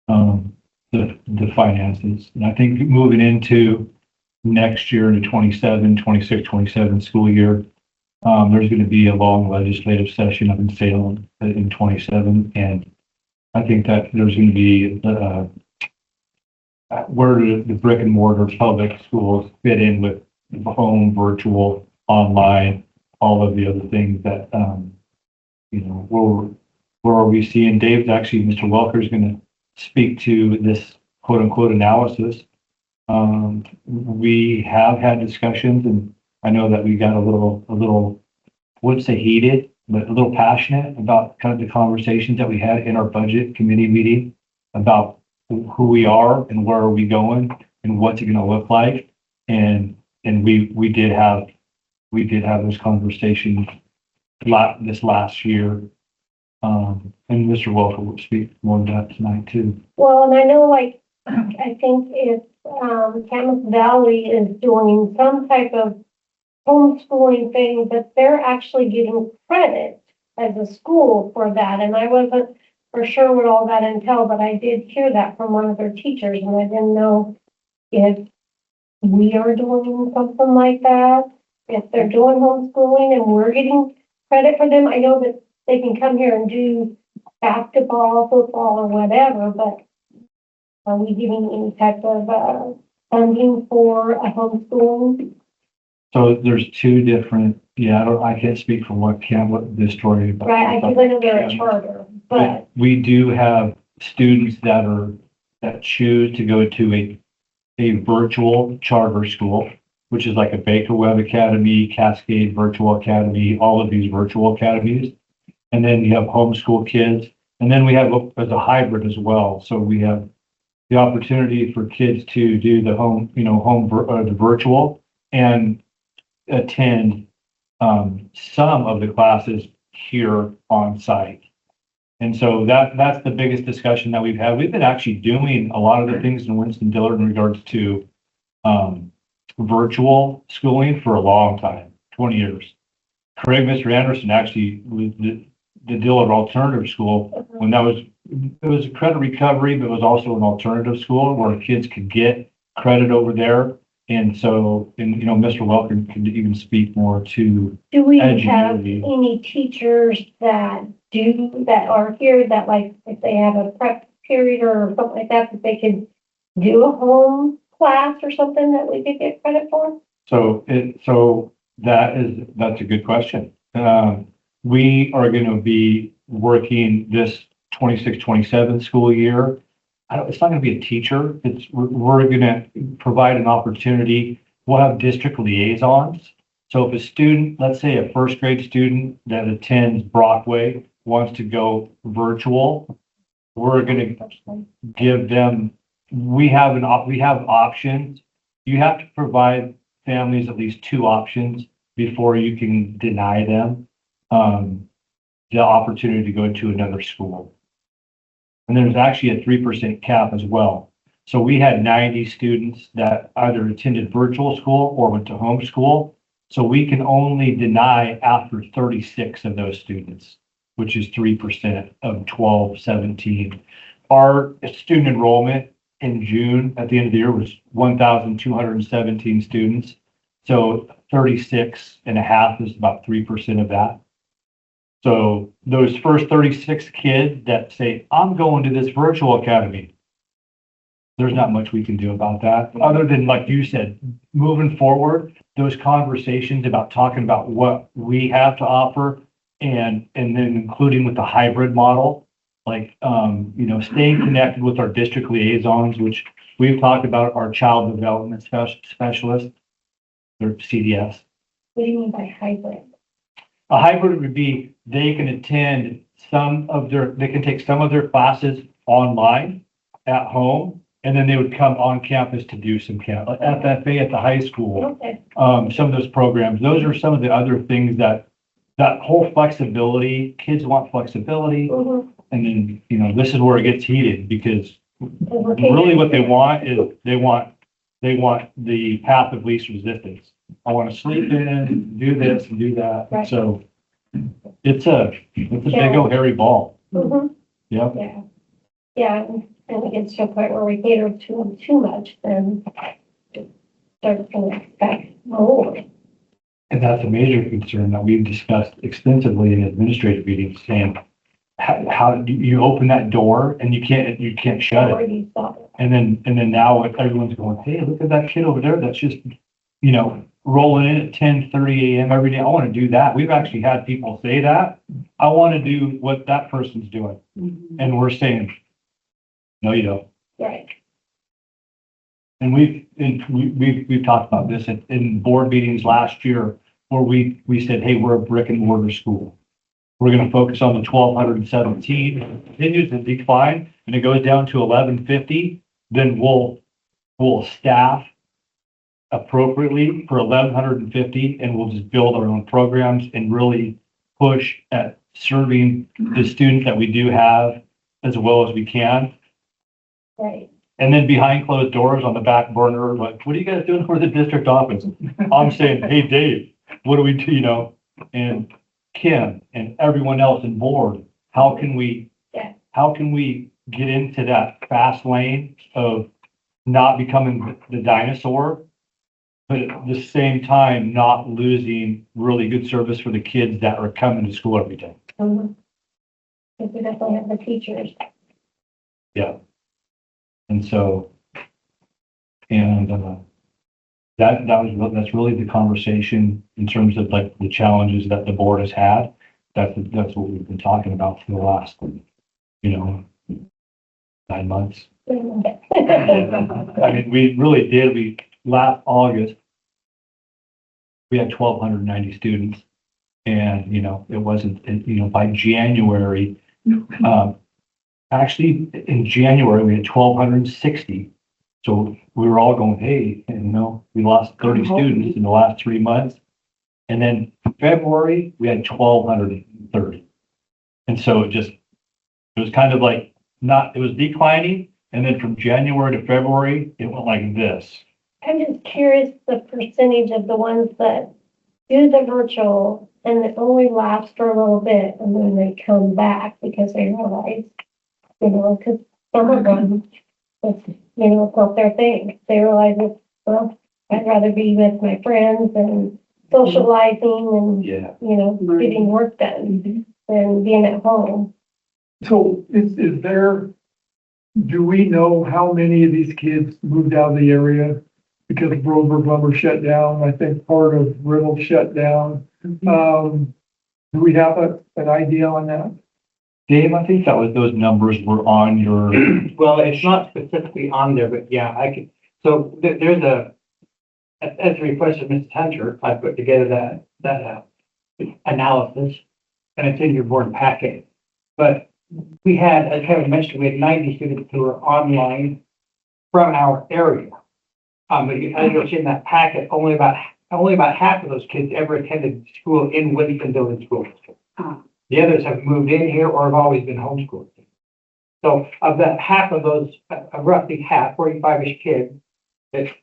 the finances. And I think moving into next year, into 26, 27 school year, there's going to be a long legislative session up in Salem in 27. And I think that there's going to be, where do the brick and mortar public schools fit in with home, virtual, online, all of the other things that, where are we seeing? Dave's actually, Mr. Welker is going to speak to this quote unquote analysis. We have had discussions, and I know that we got a little, I wouldn't say heated, but a little passionate about kind of the conversations that we had in our budget committee meeting about who we are and where are we going and what's it going to look like. And we did have those conversations this last year. And Mr. Welker will speak more to that tonight too. Well, and I know, like, I think it's, Camas Valley is doing some type of homeschooling thing, but they're actually getting credit as a school for that. And I wasn't for sure what all that entailed, but I did hear that from one of their teachers, and I didn't know if we are doing something like that, if they're doing homeschooling and we're getting credit for them. I know that they can come here and do basketball, football, or whatever, but are we giving any type of funding for a homeschool? So there's two different, I can't speak for what this story about. Right, I think I know they're a charter, but We do have students that choose to go to a virtual charter school, which is like a Baker Web Academy, Cascade Virtual Academy, all of these virtual academies. And then you have homeschool kids, and then we have as a hybrid as well. So we have the opportunity for kids to do the the virtual and attend some of the classes here on site. And so that's the biggest discussion that we've had. We've been actually doing a lot of the things in Winston-Dillard in regards to virtual schooling for a long time, 20 years. Craig, Mr. Anderson actually was the Dillard Alternative School when it was a credit recovery, but it was also an alternative school where kids could get credit over there. And so, Mr. Welker can even speak more to. do we have Educating. any teachers that are here that, like, if they have a prep period or something like that they could do a home class or something that we could get credit for? That's a good question. We are going to be working this 26-27 school year. It's not going to be a teacher. We're going to provide an opportunity. We'll have district liaisons. So if a student, let's say a first grade student that attends Brockway wants to go virtual, we're going to give them, we have options. You have to provide families at least two options before you can deny them the opportunity to go to another school. And there's actually a 3% cap as well. So we had 90 students that either attended virtual school or went to homeschool. So we can only deny after 36 of those students, which is 3% of 17. Our student enrollment in June, at the end of the year, was 1,217 students. So 36.5 is about 3% of that. So those first 36 kids that say, I'm going to this virtual academy, there's not much we can do about that, other than, like you said, moving forward, those conversations about talking about what we have to offer and then including with the hybrid model, like, staying connected with our district liaisons, which we've talked about, our child development specialists, or CDS. What do you mean by hybrid? A hybrid would be they can attend they can take some of their classes online at home, and then they would come on campus to do some like FFA at the high school. Okay. Some of those programs, those are some of the other things that whole flexibility, kids want flexibility. Mhm. And then, this is where it gets heated, because Okay. really what they want is they want the path of least resistance. I want to sleep in, do this and do that. Right. So it's a big old hairy ball. Mhm. Yep. Yeah. Yeah, and it gets to a point where we cater to them too much, then they're going to expect more. And that's a major concern that we've discussed extensively in administrative meetings, saying, how do you open that door and you can't shut Or it? do you stop it? And then now everyone's going, hey, look at that kid over there. That's just, rolling in at 10:30 a.m. every day. I want to do that. We've actually had people say that. I want to do what that person's doing. And we're saying, no, you don't. Right. And we've talked about this in board meetings last year, where we said, hey, we're a brick and mortar school. We're going to focus on the 1,217. If it continues to decline and it goes down to 1,150, then we'll staff appropriately for 1,150, and we'll just build our own programs and really push at serving the students that we do have as well as we can. Right. And then behind closed doors on the back burner, like, what are you guys doing for the district office? I'm saying, hey, Dave, what do we do, and Kim and everyone else in board, how can we get into that fast lane of not becoming the dinosaur, but at the same time, not losing really good service for the kids that are coming to school every day? Because we definitely have the teachers. Yeah. And so, that's really the conversation in terms of like the challenges that the board has had. That's what we've been talking about for the last, 9 months. I mean, we really did. Last August, we had 1,290 students, and, it wasn't, by January, actually, in January, we had 1,260. So we were all going, hey, we lost 30 students in the last 3 months. And then in February, we had 1,230. And so it was kind of like it was declining. And then from January to February, it went like this. I'm just curious the percentage of the ones that do the virtual and it only lasts for a little bit and then they come back because they realize, because some of them, it's not their thing. They realize I'd rather be with my friends and socializing and, getting work done than being at home. So do we know how many of these kids moved out of the area because Roseburg Lumber shut down? I think part of Reynolds shut down. Do we have an idea on that? Dave, I think those numbers were on your. Well, it's not specifically on there, but yeah, I could. So there's as a request of Mrs. Hunter, I put together that analysis, and it's in your board packet. But we had, as Kevin mentioned, we had 90 students who were online from our area. But as you'll see in that packet, only about half of those kids ever attended school in Winston-Dillard School District. The others have moved in here or have always been homeschooled. So of that half of those, roughly half, 45-ish kids that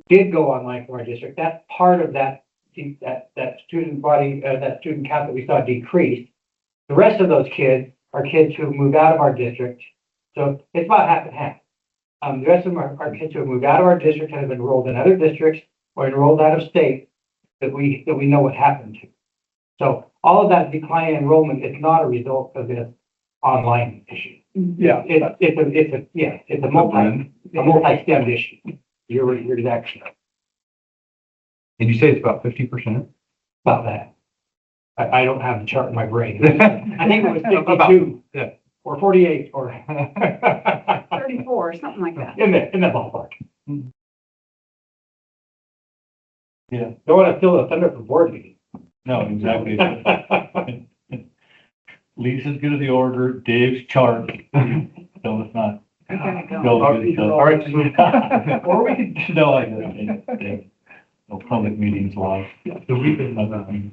did go online from our district, that's part of that student body, that student count that we saw decrease. The rest of those kids are kids who moved out of our district. So it's about half and half. The rest of them are kids who have moved out of our district and have enrolled in other districts or enrolled out of state that we know what happened to. So all of that decline in enrollment is not a result of this online issue. Yeah, It's a multi-stemmed issue. You're exactly right Did you say it's about 50%? about that. I don't have the chart in my brain. I think it was About- 52. yeah. Or 48 or 34, something like that. in that ballpark. Yeah. Don't want to steal the thunder from board meeting. No, exactly. Lisa's good at the order, Dave's chart. So it's not. I'm gonna go. All right. Or we could, no, like, no public meetings live. So we can,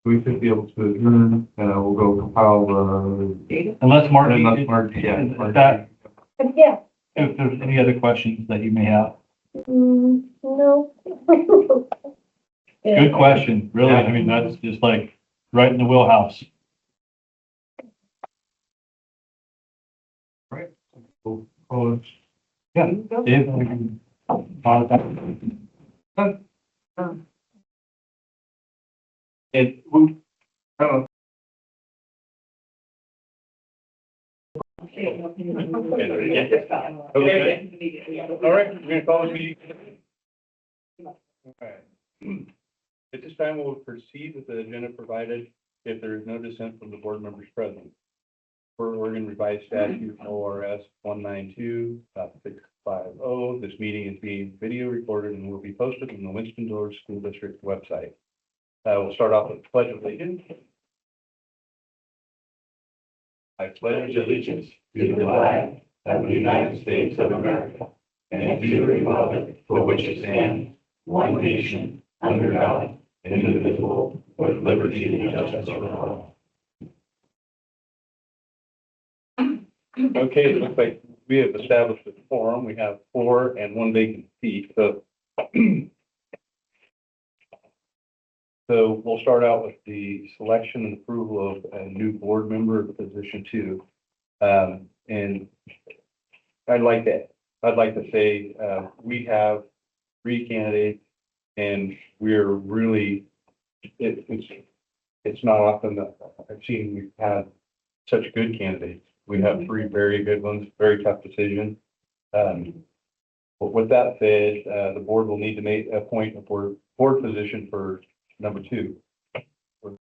we should be able to adjourn, we'll go compile, Unless Mark. unless Mark, yeah. If that, Yeah, if there's any other questions that you may have. no. Good question, really. I mean, that's just like right in the wheelhouse. Right. Oh, Yeah, Dave, we can talk about that. It, we, Okay. All right, we're gonna call the meeting. All right. At this time, we'll proceed with the agenda provided if there is no dissent from the board members present. For Oregon Revised Statute ORS 192.650, this meeting is being video recorded and will be posted on the Winston-Dillard School District website. We'll start off with the Pledge of Allegiance. I pledge allegiance to the flag of the United States of America and to the republic for which it stands, one nation, under God, indivisible, with liberty and justice for all. Okay, it looks like we have established a quorum. We have 4 and 1 vacant seat, so. So we'll start out with the selection and approval of a new board member of position 2. And I'd like to say, we have 3 candidates and we're really, it's not often that I've seen we've had such good candidates. We have 3 very good ones, very tough decision. But with that said, the board will need to appoint a board position for number 2.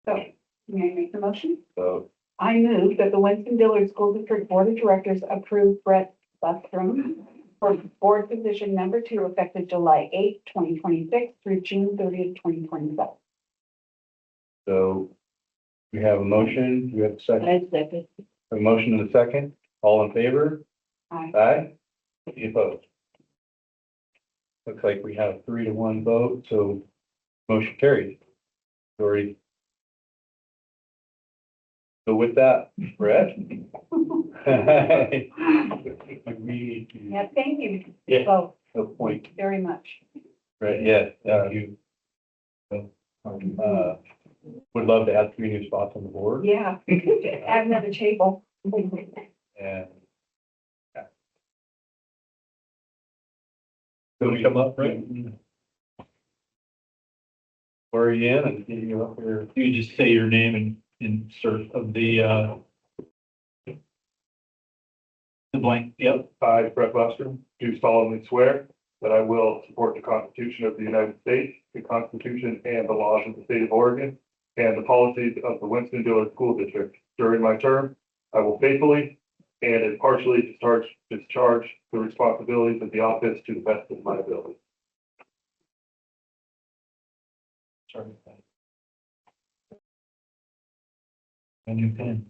So, may I make the motion? So, I move that the Winston-Dillard School District Board of Directors approve Brett Bustrom for board position number 2 effective July 8th, 2026 through June 30th, 2027. so we have a motion. Do we have a second? I second. A motion and a second. All in favor? Aye. Aye. Any opposed? Looks like we have 3-1 vote, so motion carries. Sorry. So with that, Brett. We Yeah, thank you Yeah. both appoint, very much. right, yeah, you. Would love to have 3 new spots on the board Yeah, add another table. and. yeah. So we come up, Brett? Where are you in and get you up here? You just say your name and insert of the blank. Yep, I, Brett Buster, do solemnly swear that I will support the Constitution of the United States, the Constitution and the laws of the state of Oregon, and the policies of the Winston-Dillard School District. During my term, I will faithfully and impartially discharge the responsibilities of the office to the best of my ability. Sorry. And your pen.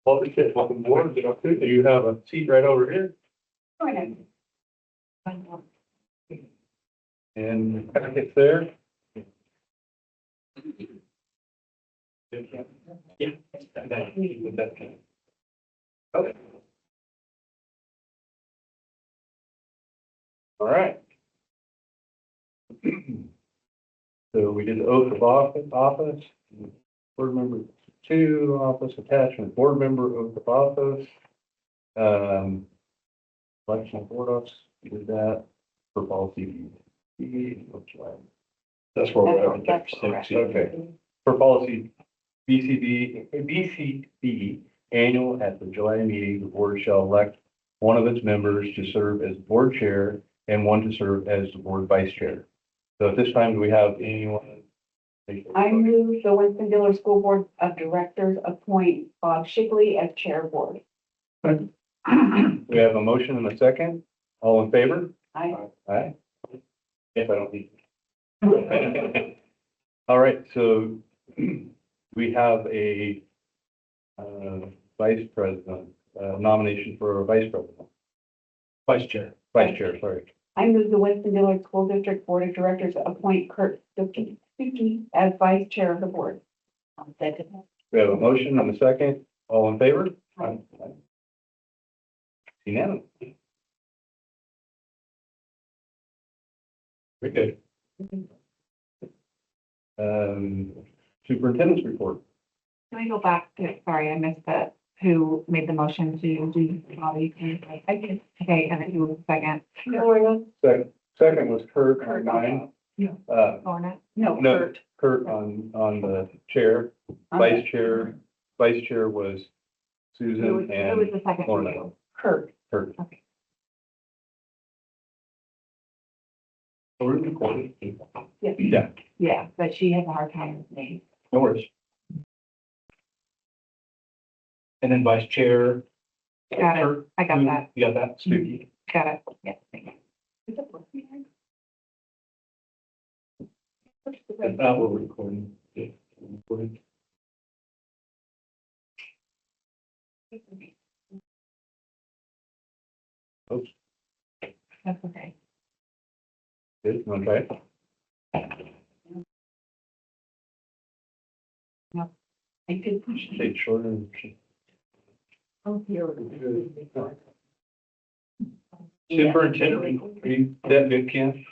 Welcome aboard. You have a seat right over here. Go ahead. And it's there. Yeah. Okay. All right. So we did the oath of office, board member two, office attachment, board member oath of office. Election of board office, we did that for policy. That's where we're at. That's correct. Okay. For policy BCB annual at the July meeting, the board shall elect one of its members to serve as board chair and one to serve as the board vice chair. So at this time, do we have anyone? I move the Winston-Dillard School Board of Directors appoint Bob Shigley as chair board. We have a motion and a second. All in favor? I, Aye. If I don't need. All right, so we have a vice president, nomination for a vice president, Vice Chair. vice chair, sorry. I move the Winston-Dillard School District Board of Directors appoint Kurt Stuckey as vice chair of the board. Second. We have a motion and a second. All in favor? Aye. Unanimous. Very good. Superintendent's report. Can we go back to, sorry, I missed that, who made the motion to do Bobby? I did. Okay, and then who was the second? Second was Kurt on Kurt. mine. Yeah. Lorna? No, No, Kurt. Kurt on the chair. Vice chair was Who was, Susan who was and the second? for Lorna. you? Kurt. Kurt. Okay. We're recording. Yeah, Yeah, but she has a hard time with me. No worries. And then Vice Chair. Got it. Kurt, I got that. You got that? Stuckey. Got it. Yeah, thank you. And now we're recording. Yeah, recording. Oops, That's okay. good, okay. I did. Take shorter and. Oh, here. Superintendent, are you that good, Ken?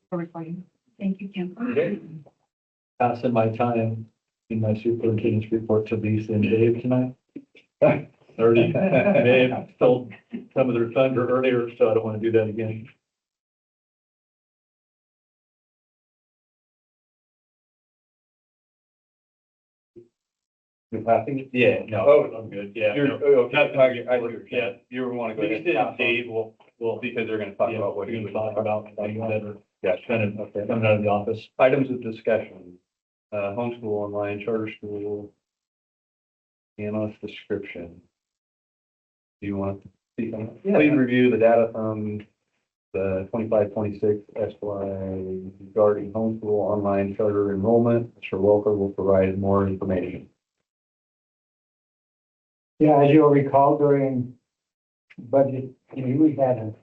For recording. Thank you, Kim. Okay. Passing my time in my superintendent's report to Lisa and Dave tonight. Already, they stole some of their thunder earlier, so I don't want to do that again. You're passing? Yeah, no, Oh. I'm good, yeah. You're, no. okay, I Yeah. yeah, you want to go ahead. Lisa and and Dave will, Because they're gonna talk yeah, about what we're you gonna talk about things that are Yeah, kind of okay. coming out of the office. Items of discussion, homeschool, online, charter school. Analyst description. Do you want to speak on that? Yeah. Please review the data from the 25-26 SY regarding homeschool, online, charter enrollment. Mr. Welker will provide more information. Yeah, as you'll recall, during budget, we had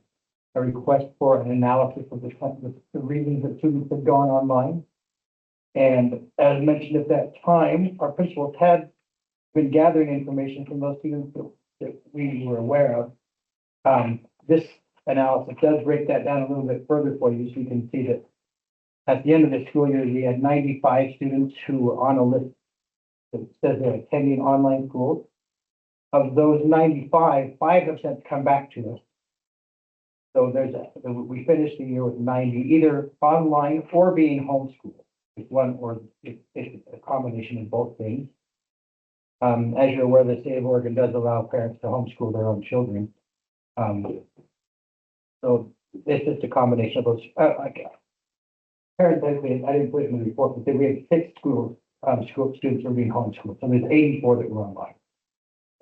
a request for an analysis of the reasons that students had gone online. And as mentioned at that time, our principals had been gathering information from those students that we were aware of. This analysis does break that down a little bit further for you, so you can see that at the end of the school year, we had 95 students who were on a list that says they're attending online schools. Of those 95, 5 have since come back to us. So we finished the year with 90, either online or being homeschooled. It's one or it's a combination of both things. As you're aware, the state of Oregon does allow parents to homeschool their own children. So it's just a combination of those. Parents, I didn't put it in the report, but we had 6 schools, school students were being homeschooled. So there's 84 that were online.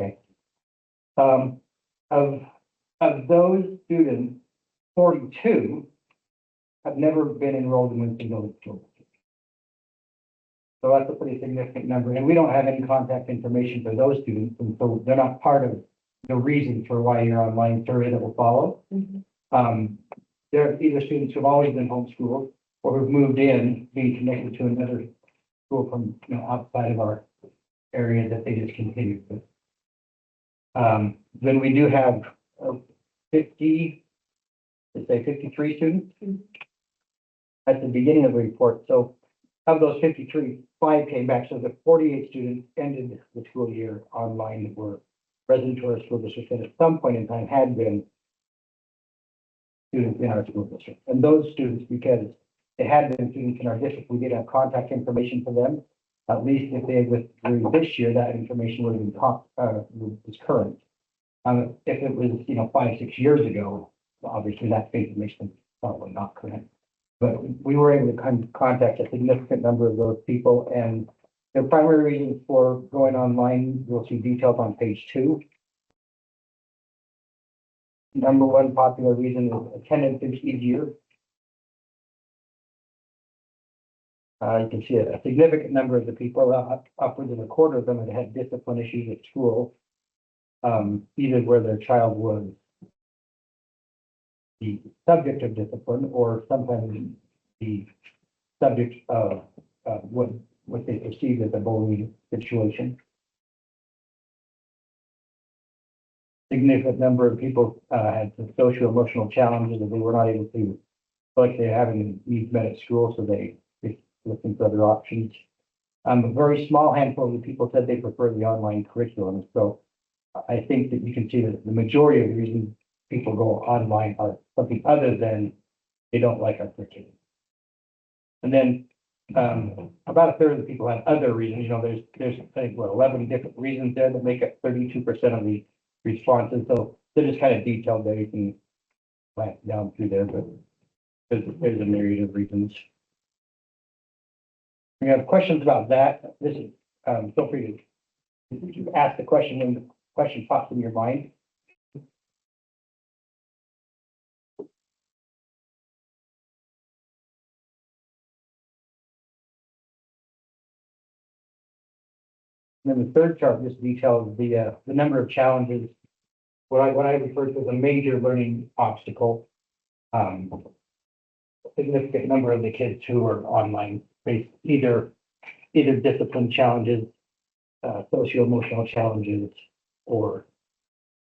Okay. Of those students, 42 have never been enrolled in Winston-Dillard schools. So that's a pretty significant number, and we don't have any contact information for those students, and so they're not part of the reason for why your online survey that will follow. They're either students who've always been homeschooled or who've moved in, being connected to another school from, outside of our area that they discontinued with. Then we do have let's say 53 students at the beginning of the report. So of those 53, 5 came back. So the 48 students ended the school year online that were resident to our school district and at some point in time had been students in our school district. And those students, because they had been students in our district, we did have contact information for them. At least if they withdrew this year, that information would have been was current. If it was, 5, 6 years ago, obviously that information is probably not current. But we were able to contact a significant number of those people, and the primary reasons for going online, you'll see details on page 2. Number one popular reason is attendance is easier. You can see a significant number of the people, upwards of a quarter of them, had had discipline issues at school, either where their child was the subject of discipline or sometimes the subject of what they perceived as a bullying situation. Significant number of people had some social emotional challenges that they were not able to feel like they're having needs met at school, so they looking for other options. A very small handful of the people said they prefer the online curriculum. So I think that you can see that the majority of the reasons people go online are something other than they don't like our curriculum. And then about a third of the people have other reasons. There's I think 11 different reasons there that make up 32% of the responses. So they're just kind of detailed there. You can glance down through there, but there's a myriad of reasons. If you have questions about that, this is feel free to ask the question when the question pops in your mind. And then the third chart just details the number of challenges, what I refer to as a major learning obstacle. Significant number of the kids who are online face either discipline challenges, socio-emotional challenges, or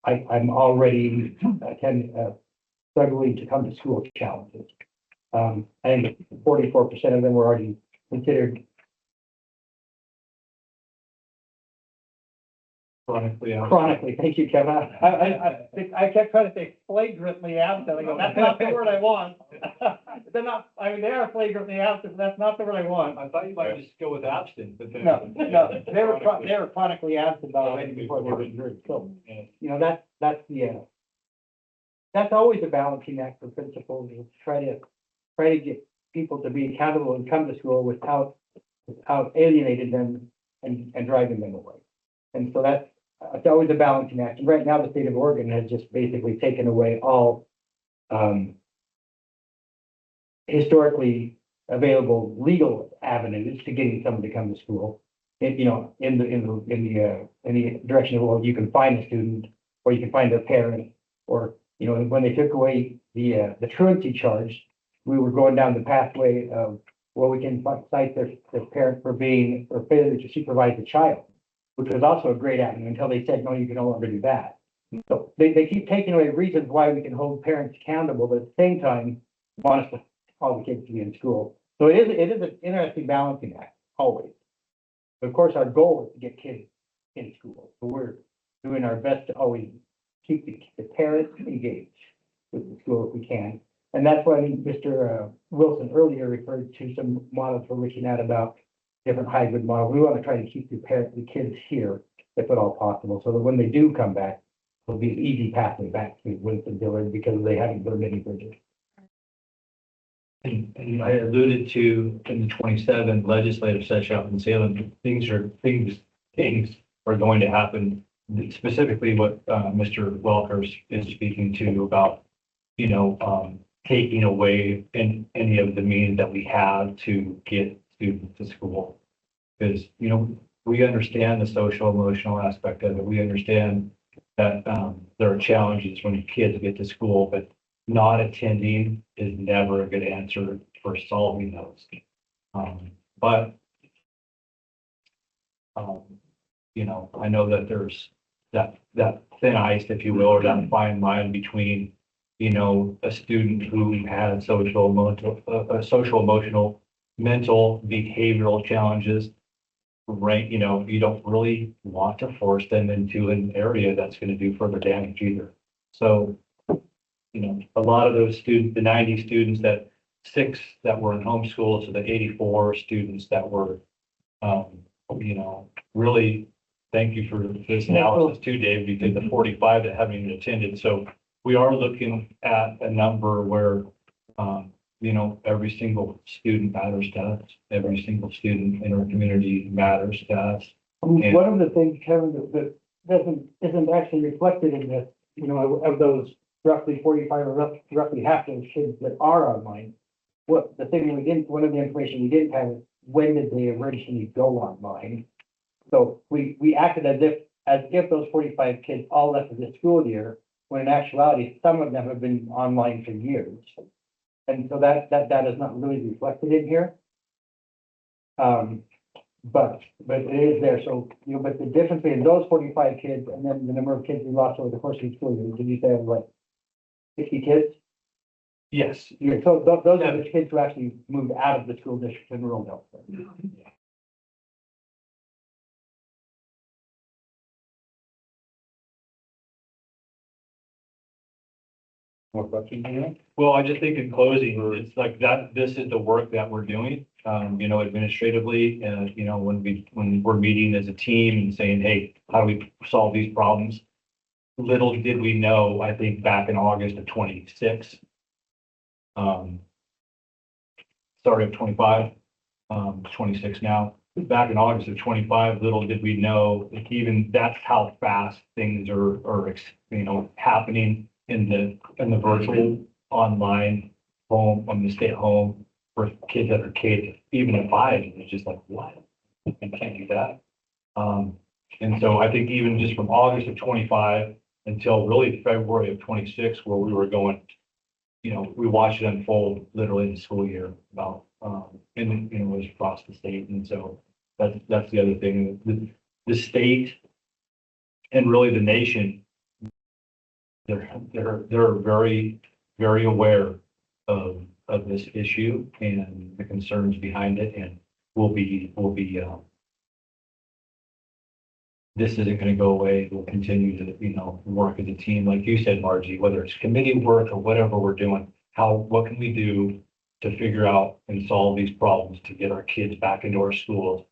I'm already struggling to come to school challenges. I think 44% of them were already considered chronically. Thank you, Kevin. I kept trying to say flagrantly absent. I go, that's not the word I want. They're not. I mean, they are flagrantly absent, but that's not the word I want. I thought you might just go with absent, but then. No, they were chronically absent already before they were injured. So, that's always a balancing act for principals, is try to get people to be accountable and come to school without alienating them and driving them away. And so it's always a balancing act. And right now, the state of Oregon has just basically taken away all historically available legal avenues to getting someone to come to school. In the direction of, well, you can find a student, or you can find their parent, or when they took away the truancy charge, we were going down the pathway of, well, we can cite their parent for being or failure to supervise the child, which was also a great avenue until they said, no, you can no longer do that. So they keep taking away reasons why we can hold parents accountable, but at the same time, want us all the kids to be in school. So it is an interesting balancing act, always. But of course, our goal is to get kids in school. So we're doing our best to always keep the parents engaged with the school if we can. And that's why Mr. Wilson earlier referred to some models we're looking at about different hybrid models. We want to try to keep the kids here, if at all possible, so that when they do come back, it'll be an easy pathway back to Winston-Dillard because they haven't burned any bridges. And I alluded to in the 27 legislative session out in Salem, things are going to happen. Specifically, what Mr. Welkers is speaking to about, taking away any of the means that we have to get students to school. Because, we understand the social emotional aspect of it. We understand that there are challenges when kids get to school, but not attending is never a good answer for solving those. I know that there's that thin ice, if you will, or that fine line between, you know, a student who has social, emotional, mental, behavioral challenges, right? You know, you don't really want to force them into an area that's going to do further damage either. So, you know, a lot of those students, the 90 students that were in homeschool, so the 84 students that were, you know, really, thank you for this analysis too, Dave, because the 45 that haven't even attended. So we are looking at a number where, you know, every single student matters to us. Every single student in our community matters to us. One of the things, Kevin, that isn't actually reflected in this, you know, of those roughly 45 or roughly half those kids that are online. One of the information we didn't have is when did they originally go online? So we acted as if those 45 kids all left for this school year, when in actuality, some of them have been online for years. And so that is not really reflected in here. But it is there. So, you know, but the difference between those 45 kids and then the number of kids we lost over the course of the school year, did you say like 50 kids? Yes. Yeah, so those are the kids who actually moved out of the school district and enrolled elsewhere. More questions? Well, I just think in closing, it's like that, this is the work that we're doing, you know, administratively, and, you know, when we're meeting as a team and saying, hey, how do we solve these problems? Little did we know, I think back in August of 26, sorry, of 25, 26 now. Back in August of 25, little did we know that even that's how fast things are, you know, happening in the virtual online home, when you stay at home for kids that are K, even at 5, it's just like, what? You can't do that. And so I think even just from August of 25 until really February of 26, where we were going, you know, we watched it unfold literally in the school year about, and, you know, it was across the state. And so that's the other thing, the state and really the nation, they're very, very aware of this issue and the concerns behind it, and will be this isn't going to go away. We'll continue to, you know, work as a team, like you said, Margie, whether it's committee work or whatever we're doing, what can we do to figure out and solve these problems to get our kids back into our schools